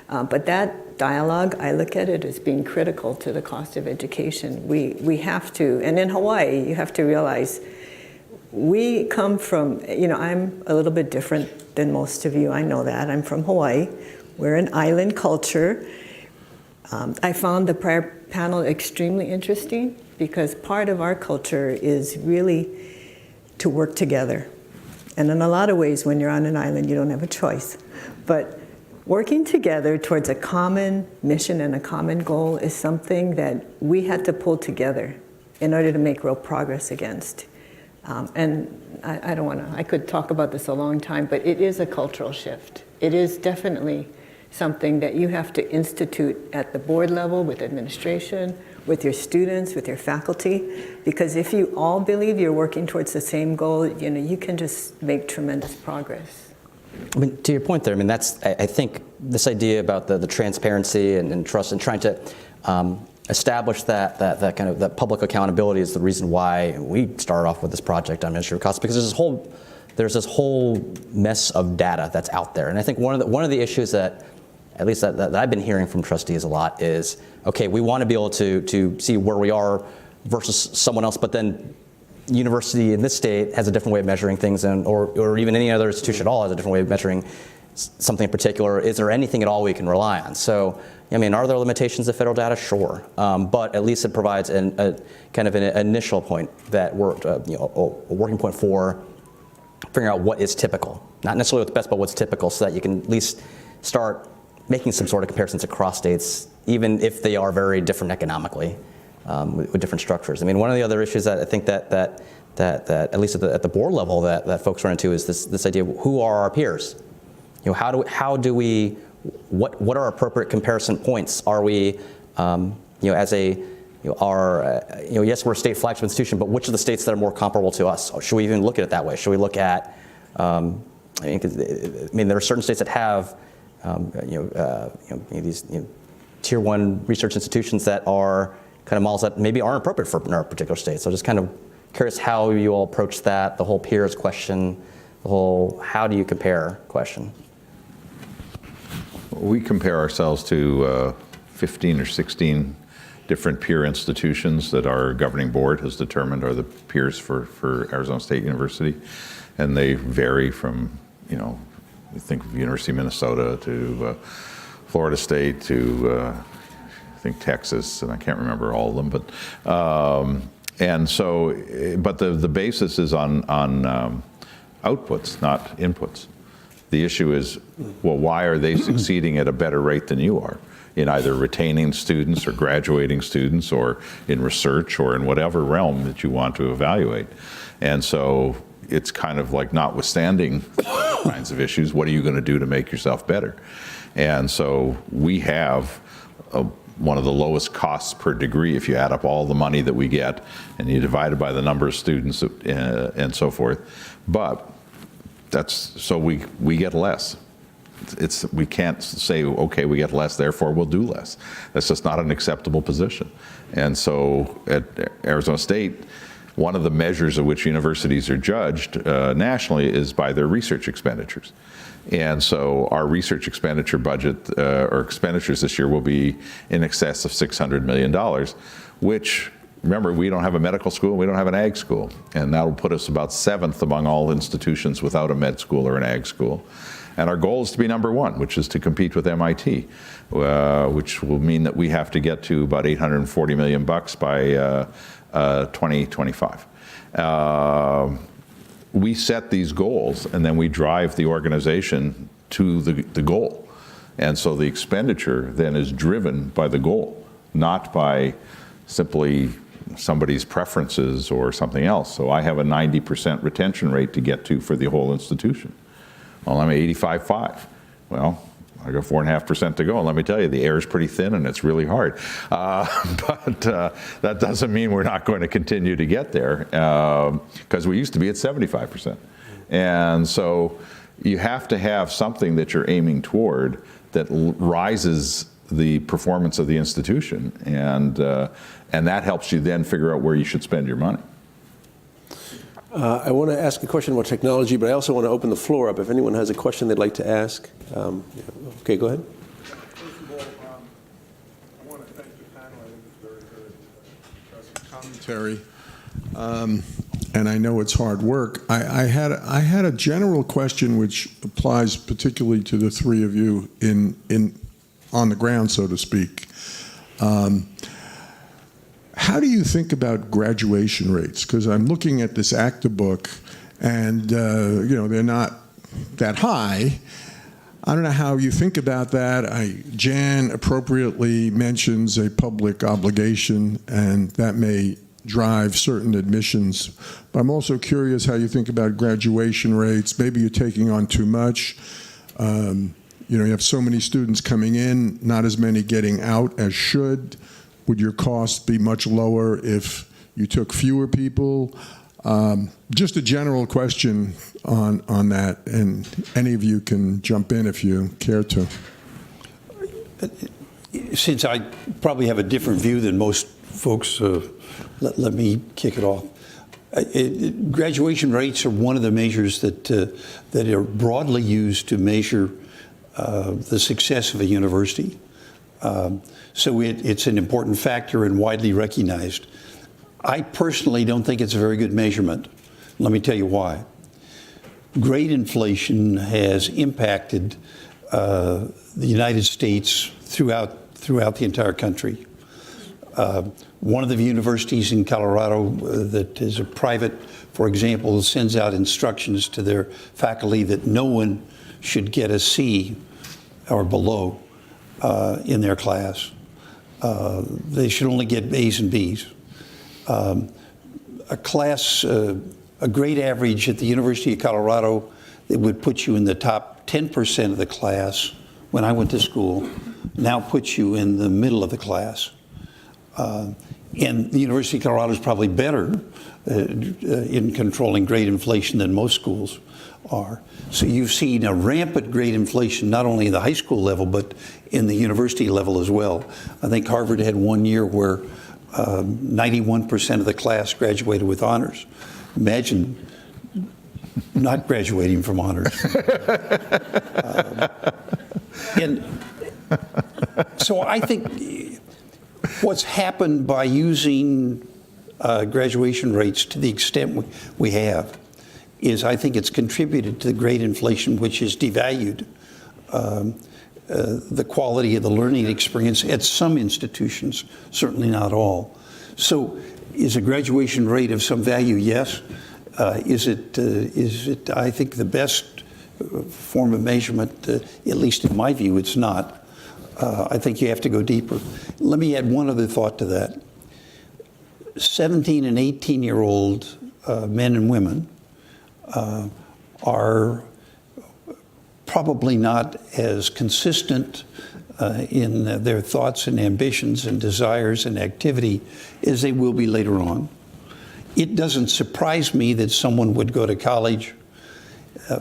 But that dialogue, I look at it as being critical to the cost of education. We have to, and in Hawaii, you have to realize we come from, I'm a little bit different than most of you. I know that. I'm from Hawaii. We're an island culture. I found the prior panel extremely interesting because part of our culture is really to work together. And in a lot of ways, when you're on an island, you don't have a choice. But working together towards a common mission and a common goal is something that we had to pull together in order to make real progress against. And I could talk about this a long time, but it is a cultural shift. It is definitely something that you have to institute at the board level, with administration, with your students, with your faculty, because if you all believe you're working towards the same goal, you can just make tremendous progress. I mean, to your point there, I think this idea about the transparency and trust and trying to establish that kind of that public accountability is the reason why we started off with this project on administrative costs, because there's this whole mess of data that's out there. And I think one of the issues that, at least that I've been hearing from trustees a lot, is, okay, we want to be able to see where we are versus someone else, but then university in this state has a different way of measuring things, or even any other institution at all has a different way of measuring something in particular. Is there anything at all we can rely on? So, are there limitations of federal data? Sure, but at least it provides a kind of an initial point that we're, a working point for figuring out what is typical. Not necessarily what's best, but what's typical, so that you can at least start making some sort of comparisons across states, even if they are very different economically, with different structures. One of the other issues that I think that at least at the board level that folks run into is this idea of who are our peers? How do we, what are appropriate comparison points? Are we, as a, yes, we're a state flagship institution, but which of the states that are more comparable to us? Should we even look at it that way? Should we look at, there are certain states that have, these tier one research institutions that are kind of models that maybe aren't appropriate for our particular state. So just kind of curious how you all approach that, the whole peers question, the whole how do you compare question. We compare ourselves to 15 or 16 different peer institutions that our governing board has determined are the peers for Arizona State University. And they vary from, you know, we think of University of Minnesota to Florida State to I think Texas, and I can't remember all of them, but and so, but the basis is on outputs, not inputs. The issue is, well, why are they succeeding at a better rate than you are in either retaining students or graduating students or in research or in whatever realm that you want to evaluate? And so it's kind of like, notwithstanding kinds of issues, what are you going to do to make yourself better? And so we have one of the lowest costs per degree if you add up all the money that we get and you divide it by the number of students and so forth. But that's, so we get less. We can't say, okay, we get less, therefore we'll do less. That's just not an acceptable position. And so at Arizona State, one of the measures of which universities are judged nationally is by their research expenditures. And so our research expenditure budget, or expenditures this year, will be in excess of $600 million, which, remember, we don't have a medical school, we don't have an ag school. And that'll put us about 7th among all institutions without a med school or an ag school. And our goal is to be number 1, which is to compete with MIT, which will mean that we have to get to about $840 million by 2025. We set these goals and then we drive the organization to the goal. And so the expenditure then is driven by the goal, not by simply somebody's preferences or something else. So I have a 90% retention rate to get to for the whole institution. Well, I'm at 85.5. Well, I got 4.5% to go, and let me tell you, the air is pretty thin and it's really hard. But that doesn't mean we're not going to continue to get there, because we used to be at 75%. And so you have to have something that you're aiming toward that rises the performance of the institution, and that helps you then figure out where you should spend your money. I want to ask a question about technology, but I also want to open the floor up if anyone has a question they'd like to ask. Okay, go ahead. First of all, I want to thank the panel. I think it's very good commentary. And I know it's hard work. I had a general question which applies particularly to the three of you on the ground, so to speak. How do you think about graduation rates? Because I'm looking at this ACTA book, and you know, they're not that high. I don't know how you think about that. Jan appropriately mentions a public obligation, and that may drive certain admissions. But I'm also curious how you think about graduation rates. Maybe you're taking on too much. You know, you have so many students coming in, not as many getting out as should. Would your costs be much lower if you took fewer people? Just a general question on that, and any of you can jump in if you care to. Since I probably have a different view than most folks, let me kick it off. Graduation rates are one of the measures that are broadly used to measure the success of a university. So it's an important factor and widely recognized. I personally don't think it's a very good measurement. Let me tell you why. Grade inflation has impacted the United States throughout the entire country. One of the universities in Colorado that is a private, for example, sends out instructions to their faculty that no one should get a C or below in their class. They should only get A's and B's. A grade average at the University of Colorado that would put you in the top 10% of the class when I went to school now puts you in the middle of the class. And the University of Colorado is probably better in controlling grade inflation than most schools are. So you've seen a rampant grade inflation, not only in the high school level, but in the university level as well. I think Harvard had one year where 91% of the class graduated with honors. Imagine not graduating from honors. And so I think What's happened by using graduation rates to the extent we have is I think it's contributed to the great inflation, which has devalued the quality of the learning experience at some institutions, certainly not all. So is a graduation rate of some value? Yes. Is it, I think, the best form of measurement? At least in my view, it's not. I think you have to go deeper. Let me add one other thought to that. 17 and 18-year-old men and women are probably not as consistent in their thoughts and ambitions and desires and activity as they will be later on. It doesn't surprise me that someone would go to college,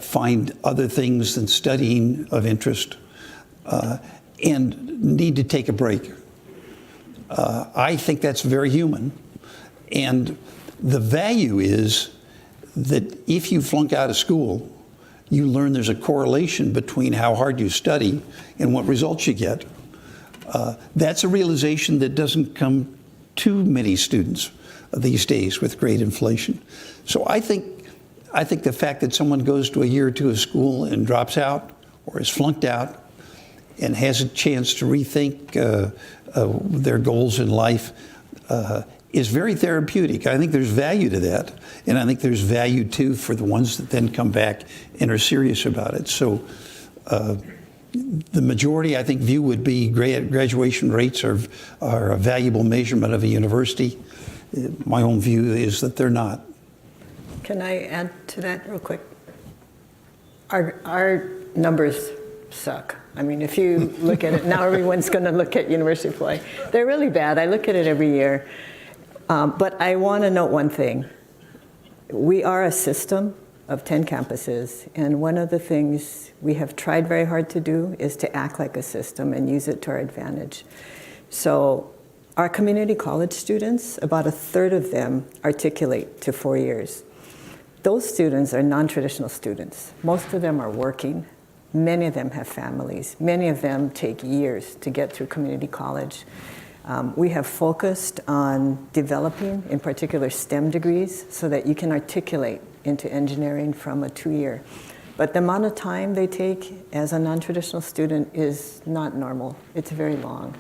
find other things than studying of interest, and need to take a break. I think that's very human. And the value is that if you flunk out of school, you learn there's a correlation between how hard you study and what results you get. That's a realization that doesn't come to many students these days with great inflation. So I think the fact that someone goes to a year or two of school and drops out or is flunked out and has a chance to rethink their goals in life is very therapeutic. I think there's value to that. And I think there's value, too, for the ones that then come back and are serious about it. So the majority, I think, view would be graduation rates are a valuable measurement of a university. My own view is that they're not. Can I add to that real quick? Our numbers suck. I mean, if you look at it, now everyone's going to look at university play. They're really bad. I look at it every year. But I want to note one thing. We are a system of 10 campuses, and one of the things we have tried very hard to do is to act like a system and use it to our advantage. So our community college students, about a third of them articulate to 4 years. Those students are non-traditional students. Most of them are working. Many of them have families. Many of them take years to get through community college. We have focused on developing, in particular, STEM degrees so that you can articulate into engineering from a 2-year. But the amount of time they take as a non-traditional student is not normal. It's very long.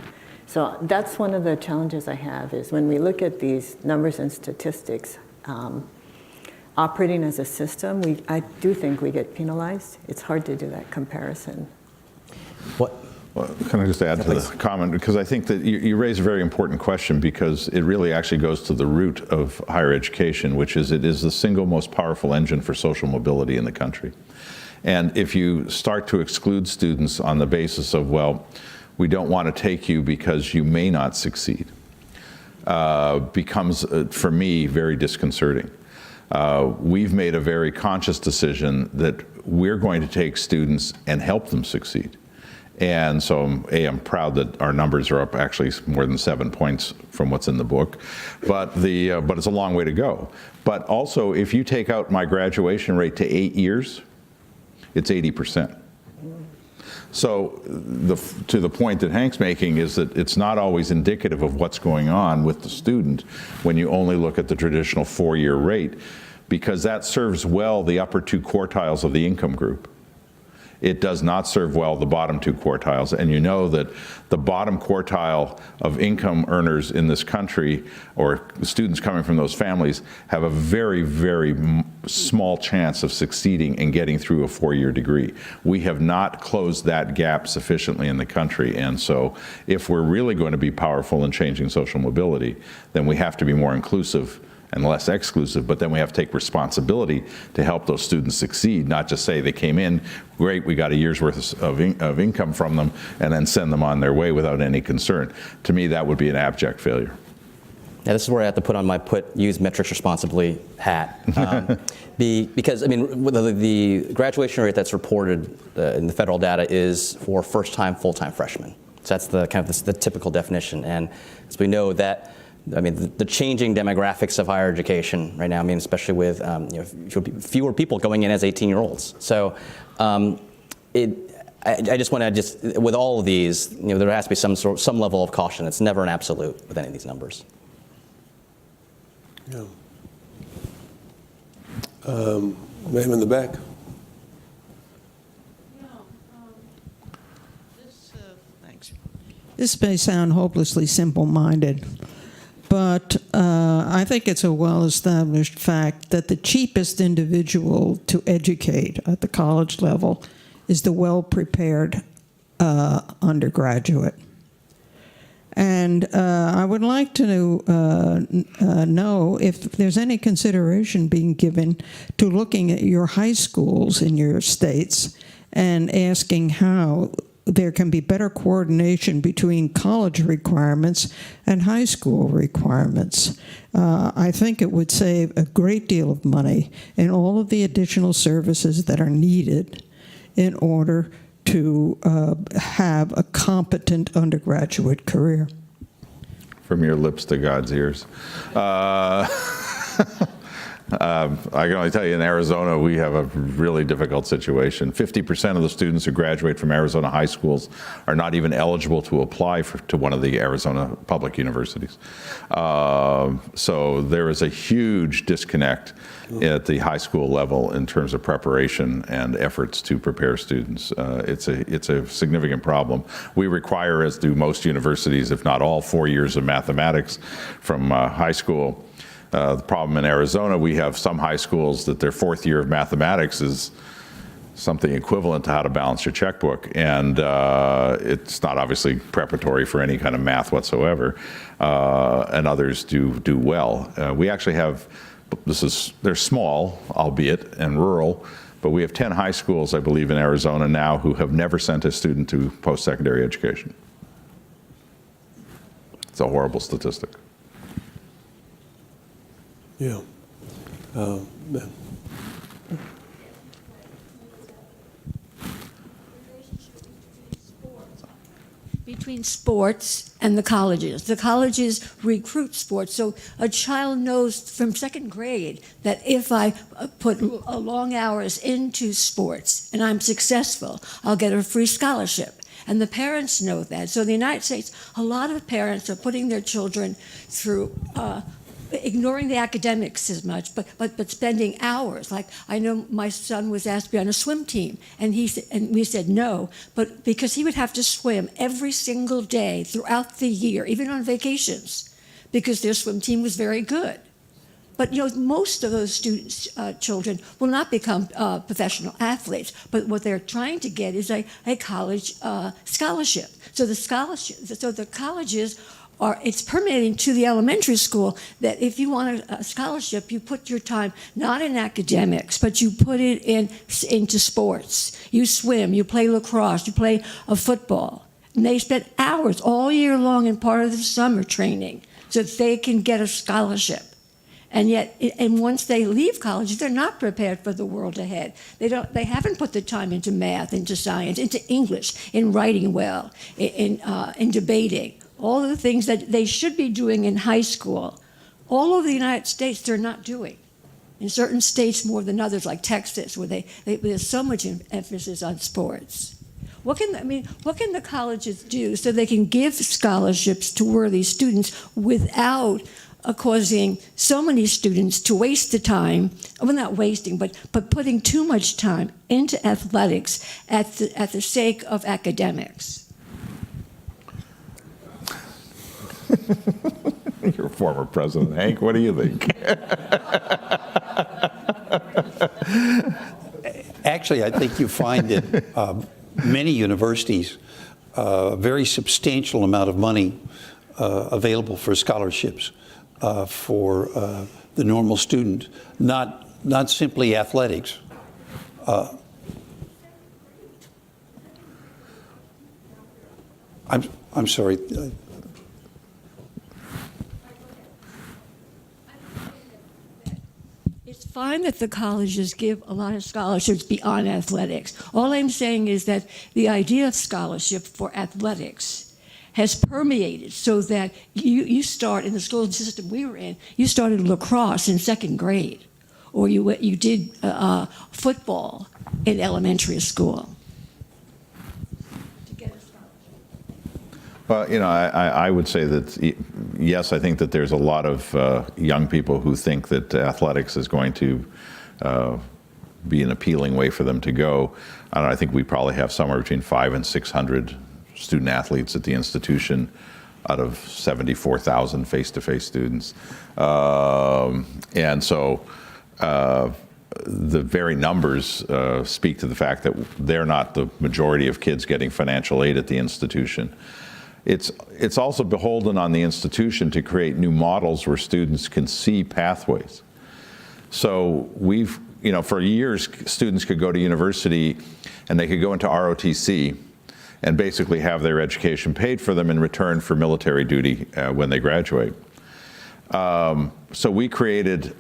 So that's one of the challenges I have is when we look at these numbers and statistics, operating as a system, I do think we get penalized. It's hard to do that comparison. Well, can I just add to the comment? Because I think that you raise a very important question because it really actually goes to the root of higher education, which is it is the single most powerful engine for social mobility in the country. And if you start to exclude students on the basis of, well, we don't want to take you because you may not succeed, becomes, for me, very disconcerting. We've made a very conscious decision that we're going to take students and help them succeed. And so, I'm proud that our numbers are up actually more than 7 points from what's in the book, but it's a long way to go. But also, if you take out my graduation rate to 8 years, it's 80%. So to the point that Hank's making is that it's not always indicative of what's going on with the student when you only look at the traditional 4-year rate, because that serves well the upper 2 quartiles of the income group. It does not serve well the bottom 2 quartiles. And you know that the bottom quartile of income earners in this country, or students coming from those families, have a very, very small chance of succeeding and getting through a 4-year degree. We have not closed that gap sufficiently in the country. And so if we're really going to be powerful in changing social mobility, then we have to be more inclusive and less exclusive, but then we have to take responsibility to help those students succeed, not just say they came in, great, we got a year's worth of income from them, and then send them on their way without any concern. To me, that would be an abject failure. Yeah, this is where I have to put on my use metrics responsibly hat. Because, I mean, the graduation rate that's reported in the federal data is for first-time, full-time freshmen. So that's the kind of the typical definition. And as we know that, I mean, the changing demographics of higher education right now, I mean, especially with fewer people going in as 18-year-olds. So I just want to with all of these, there has to be some level of caution. It's never an absolute with any of these numbers. Yeah. Ma'am in the back. Thanks. This may sound hopelessly simple-minded, but I think it's a well-established fact that the cheapest individual to educate at the college level is the well-prepared undergraduate. And I would like to know if there's any consideration being given to looking at your high schools in your states and asking how there can be better coordination between college requirements and high school requirements. I think it would save a great deal of money in all of the additional services that are needed in order to have a competent undergraduate career. From your lips to God's ears. I can only tell you in Arizona, we have a really difficult situation. 50% of the students who graduate from Arizona high schools are not even eligible to apply to one of the Arizona public universities. So there is a huge disconnect at the high school level in terms of preparation and efforts to prepare students. It's a significant problem. We require, as do most universities, if not all, 4 years of mathematics from high school. The problem in Arizona, we have some high schools that their 4th year of mathematics is something equivalent to how to balance your checkbook, and it's not obviously preparatory for any kind of math whatsoever, and others do well. We actually have, they're small, albeit, and rural, but we have 10 high schools, I believe, in Arizona now who have never sent a student to post-secondary education. It's a horrible statistic. Yeah. Between sports and the colleges. The colleges recruit sports. So a child knows from 2nd grade that if I put long hours into sports and I'm successful, I'll get a free scholarship. And the parents know that. So in the United States, a lot of parents are putting their children through ignoring the academics as much, but spending hours. Like, I know my son was asked to be on a swim team, and we said no, but because he would have to swim every single day throughout the year, even on vacations, because their swim team was very good. But most of those students, children, will not become professional athletes. But what they're trying to get is a college scholarship. So the colleges it's permeating to the elementary school that if you want a scholarship, you put your time not in academics, but you put it into sports. You swim, you play lacrosse, you play football. And they spend hours all year long in part of the summer training so that they can get a scholarship. And yet, once they leave college, they're not prepared for the world ahead. They haven't put the time into math, into science, into English, in writing well, in debating. All of the things that they should be doing in high school, all over the United States, they're not doing. In certain states more than others, like Texas, where there's so much emphasis on sports. What can the colleges do so they can give scholarships to worthy students without causing so many students to waste the time, well, not wasting, but putting too much time into athletics at the sake of academics? Your former president, Hank, what do you think? Actually, I think you find that many universities, a very substantial amount of money available for scholarships for the normal student, not simply athletics. I'm sorry. It's fine that the colleges give a lot of scholarships beyond athletics. All I'm saying is that the idea of scholarship for athletics has permeated so that you start in the school system we were in, you started lacrosse in 2nd grade, or you did football in elementary school. Well, I would say that, yes, I think that there's a lot of young people who think that athletics is going to be an appealing way for them to go. I think we probably have somewhere between 500 and 600 student athletes at the institution out of 74,000 face-to-face students. And so the very numbers speak to the fact that they're not the majority of kids getting financial aid at the institution. It's also beholden on the institution to create new models where students can see pathways. So we've, for years, students could go to university and they could go into ROTC and basically have their education paid for them in return for military duty when they graduate. So we created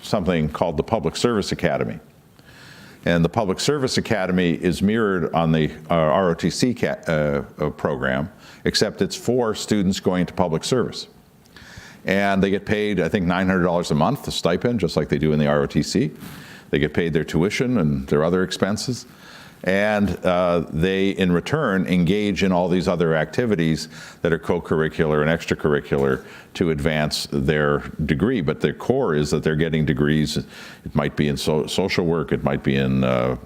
something called the Public Service Academy. And the Public Service Academy is mirrored on the ROTC program, except it's for students going to public service. And they get paid, I think, $900 a month, the stipend, just like they do in the ROTC. They get paid their tuition and their other expenses. And they, in return, engage in all these other activities that are co-curricular and extracurricular to advance their degree. But their core is that they're getting degrees. It might be in social work, it might be in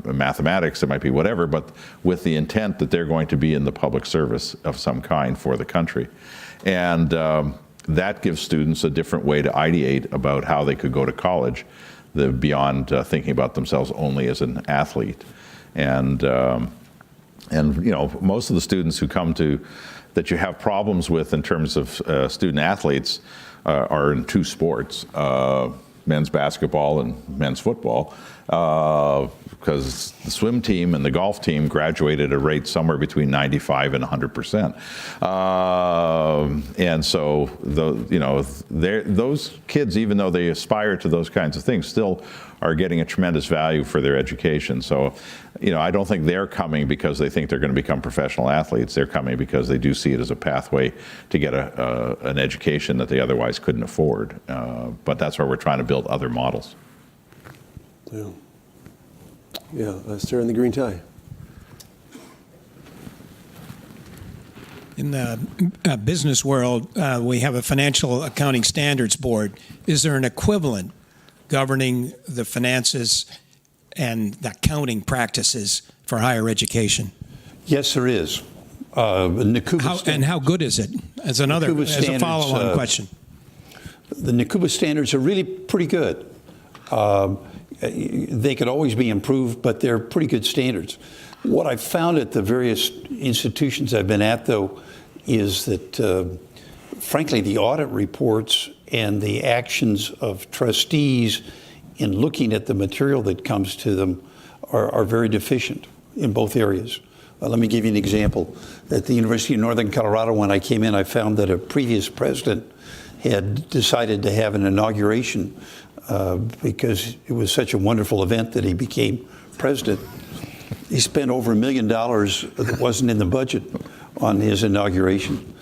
mathematics, it might be whatever, but with the intent that they're going to be in the public service of some kind for the country. And that gives students a different way to ideate about how they could go to college, beyond thinking about themselves only as an athlete. And most of the students who come to, that you have problems with in terms of student athletes are in two sports, men's basketball and men's football, because the swim team and the golf team graduated at a rate somewhere between 95 and 100%. And so, those kids, even though they aspire to those kinds of things, still are getting a tremendous value for their education. So, I don't think they're coming because they think they're going to become professional athletes. They're coming because they do see it as a pathway to get an education that they otherwise couldn't afford. But that's where we're trying to build other models. Yeah, sir in the green tie. In the business world, we have a Financial Accounting Standards Board. Is there an equivalent governing the finances and the accounting practices for higher education? Yes, there is. And how good is it? As a follow-on question. The NACUBA standards are really pretty good. They could always be improved, but they're pretty good standards. What I've found at the various institutions I've been at, though, is that, frankly, the audit reports and the actions of trustees in looking at the material that comes to them are very deficient in both areas. Let me give you an example. At the University of Northern Colorado, when I came in, I found that a previous president had decided to have an inauguration because it was such a wonderful event that he became president. He spent over $1 million that wasn't in the budget on his inauguration,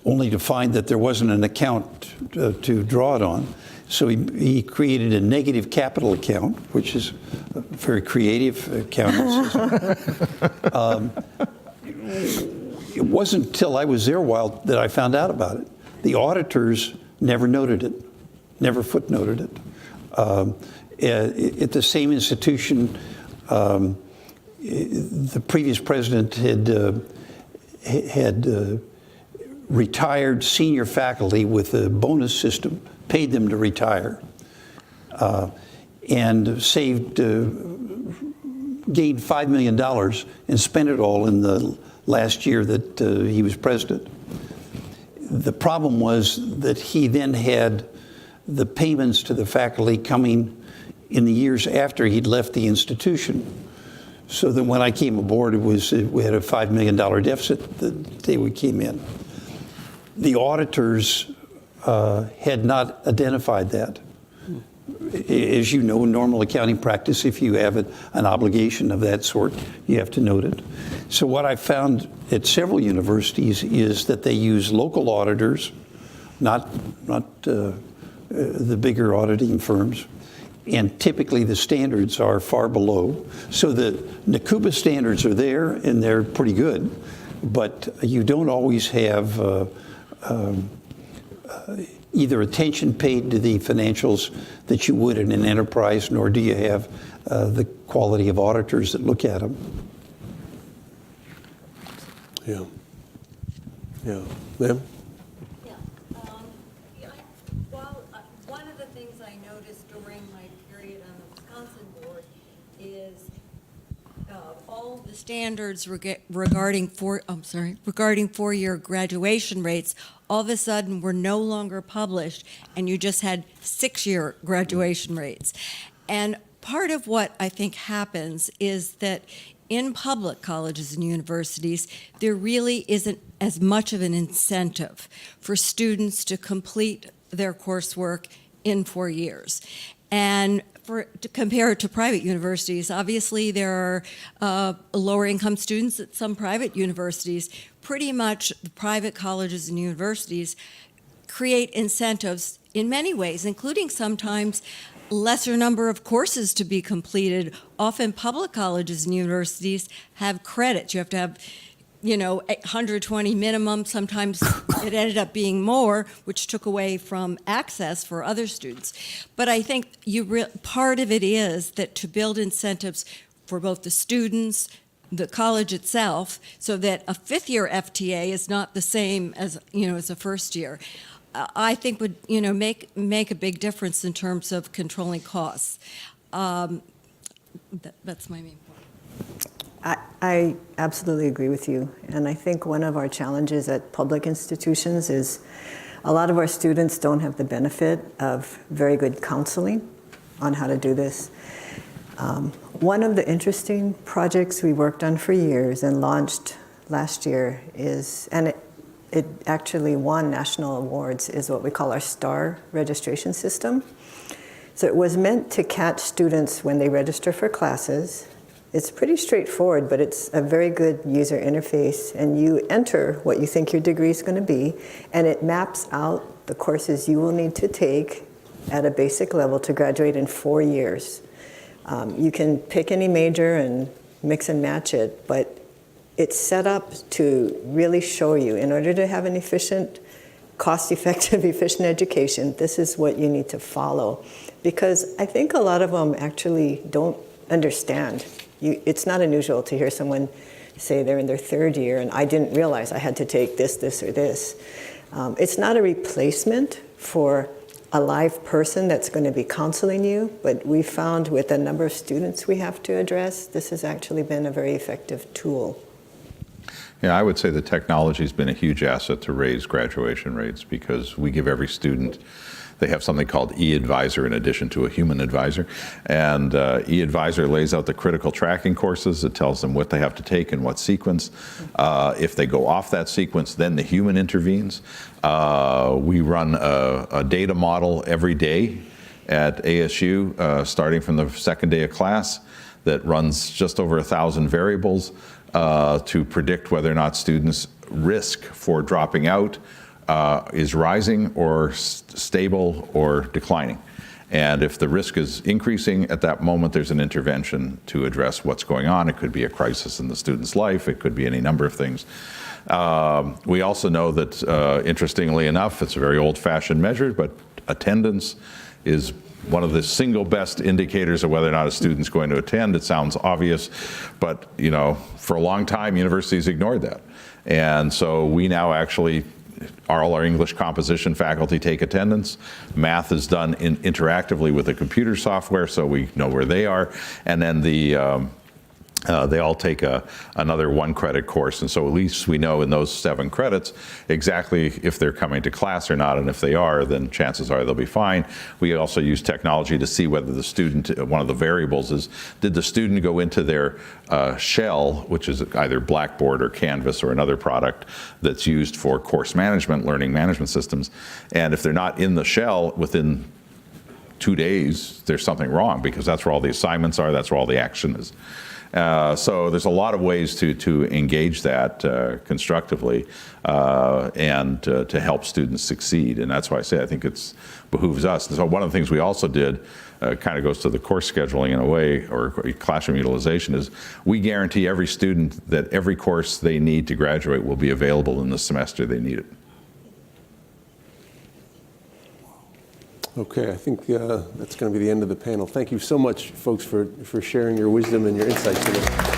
only to find that there wasn't an account to draw it on. So he created a negative capital account, which is a very creative accounting system. It wasn't until I was there a while that I found out about it. The auditors never noted it, never footnoted it. At the same institution, the previous president had retired senior faculty with a bonus system, paid them to retire, and gained $5 million and spent it all in the last year that he was president. The problem was that he then had the payments to the faculty coming in the years after he'd left the institution. So that when I came aboard, we had a $5 million deficit the day we came in. The auditors had not identified that. As you know, in normal accounting practice, if you have an obligation of that sort, you have to note it. So what I found at several universities is that they use local auditors, not the bigger auditing firms, and typically the standards are far below. So the NACUBA standards are there, and they're pretty good, but you don't always have either attention paid to the financials that you would in an enterprise, nor do you have the quality of auditors that look at them. Yeah. Yeah. Ma'am? One of the things I noticed during my period on the Wisconsin board is all the standards regarding four-year graduation rates all of a sudden were no longer published, and you just had 6-year graduation rates. And part of what I think happens is that in public colleges and universities, there really isn't as much of an incentive for students to complete their coursework in 4 years. And to compare it to private universities, obviously there are lower income students at some private universities. Pretty much the private colleges and universities create incentives in many ways, including sometimes lesser number of courses to be completed. Often public colleges and universities have credits. You have to have, 120 minimum. Sometimes it ended up being more, which took away from access for other students. But I think part of it is that to build incentives for both the students, the college itself, so that a 5th-year FTA is not the same as, as a first year, I think would, make a big difference in terms of controlling costs. That's my main point. I absolutely agree with you. And I think one of our challenges at public institutions is a lot of our students don't have the benefit of very good counseling on how to do this. One of the interesting projects we worked on for years and launched last year is, and it actually won national awards, is what we call our STAR registration system. So it was meant to catch students when they register for classes. It's pretty straightforward, but it's a very good user interface, and you enter what you think your degree is going to be, and it maps out the courses you will need to take at a basic level to graduate in 4 years. You can pick any major and mix and match it, but it's set up to really show you, in order to have an efficient, cost-effective, efficient education, this is what you need to follow. Because I think a lot of them actually don't understand. It's not unusual to hear someone say they're in their 3rd year and I didn't realize I had to take this, this, or this. It's not a replacement for a live person that's going to be counseling you, but we found with the number of students we have to address, this has actually been a very effective tool. Yeah, I would say the technology has been a huge asset to raise graduation rates, because we give every student, they have something called e-advisor in addition to a human advisor. And e-advisor lays out the critical tracking courses. It tells them what they have to take in what sequence. If they go off that sequence, then the human intervenes. We run a data model every day at ASU, starting from the 2nd day of class, that runs just over 1,000 variables to predict whether or not students' risk for dropping out is rising or stable or declining. And if the risk is increasing at that moment, there's an intervention to address what's going on. It could be a crisis in the student's life. It could be any number of things. We also know that, interestingly enough, it's a very old-fashioned measure, but attendance is one of the single best indicators of whether or not a student's going to attend. It sounds obvious, but for a long time, universities ignored that. And so we now actually, all our English composition faculty take attendance. Math is done interactively with the computer software, so we know where they are. And then they all take another 1-credit course. And so at least we know in those 7 credits exactly if they're coming to class or not. And if they are, then chances are they'll be fine. We also use technology to see whether the student, one of the variables is, did the student go into their shell, which is either Blackboard or Canvas or another product that's used for course management, learning management systems. And if they're not in the shell within 2 days, there's something wrong, because that's where all the assignments are, that's where all the action is. So there's a lot of ways to engage that constructively and to help students succeed. And that's why I say I think it behooves us. And so one of the things we also did kind of goes to the course scheduling in a way, or classroom utilization, is we guarantee every student that every course they need to graduate will be available in the semester they need it. Okay, I think that's going to be the end of the panel. Thank you so much, folks, for sharing your wisdom and your insights today.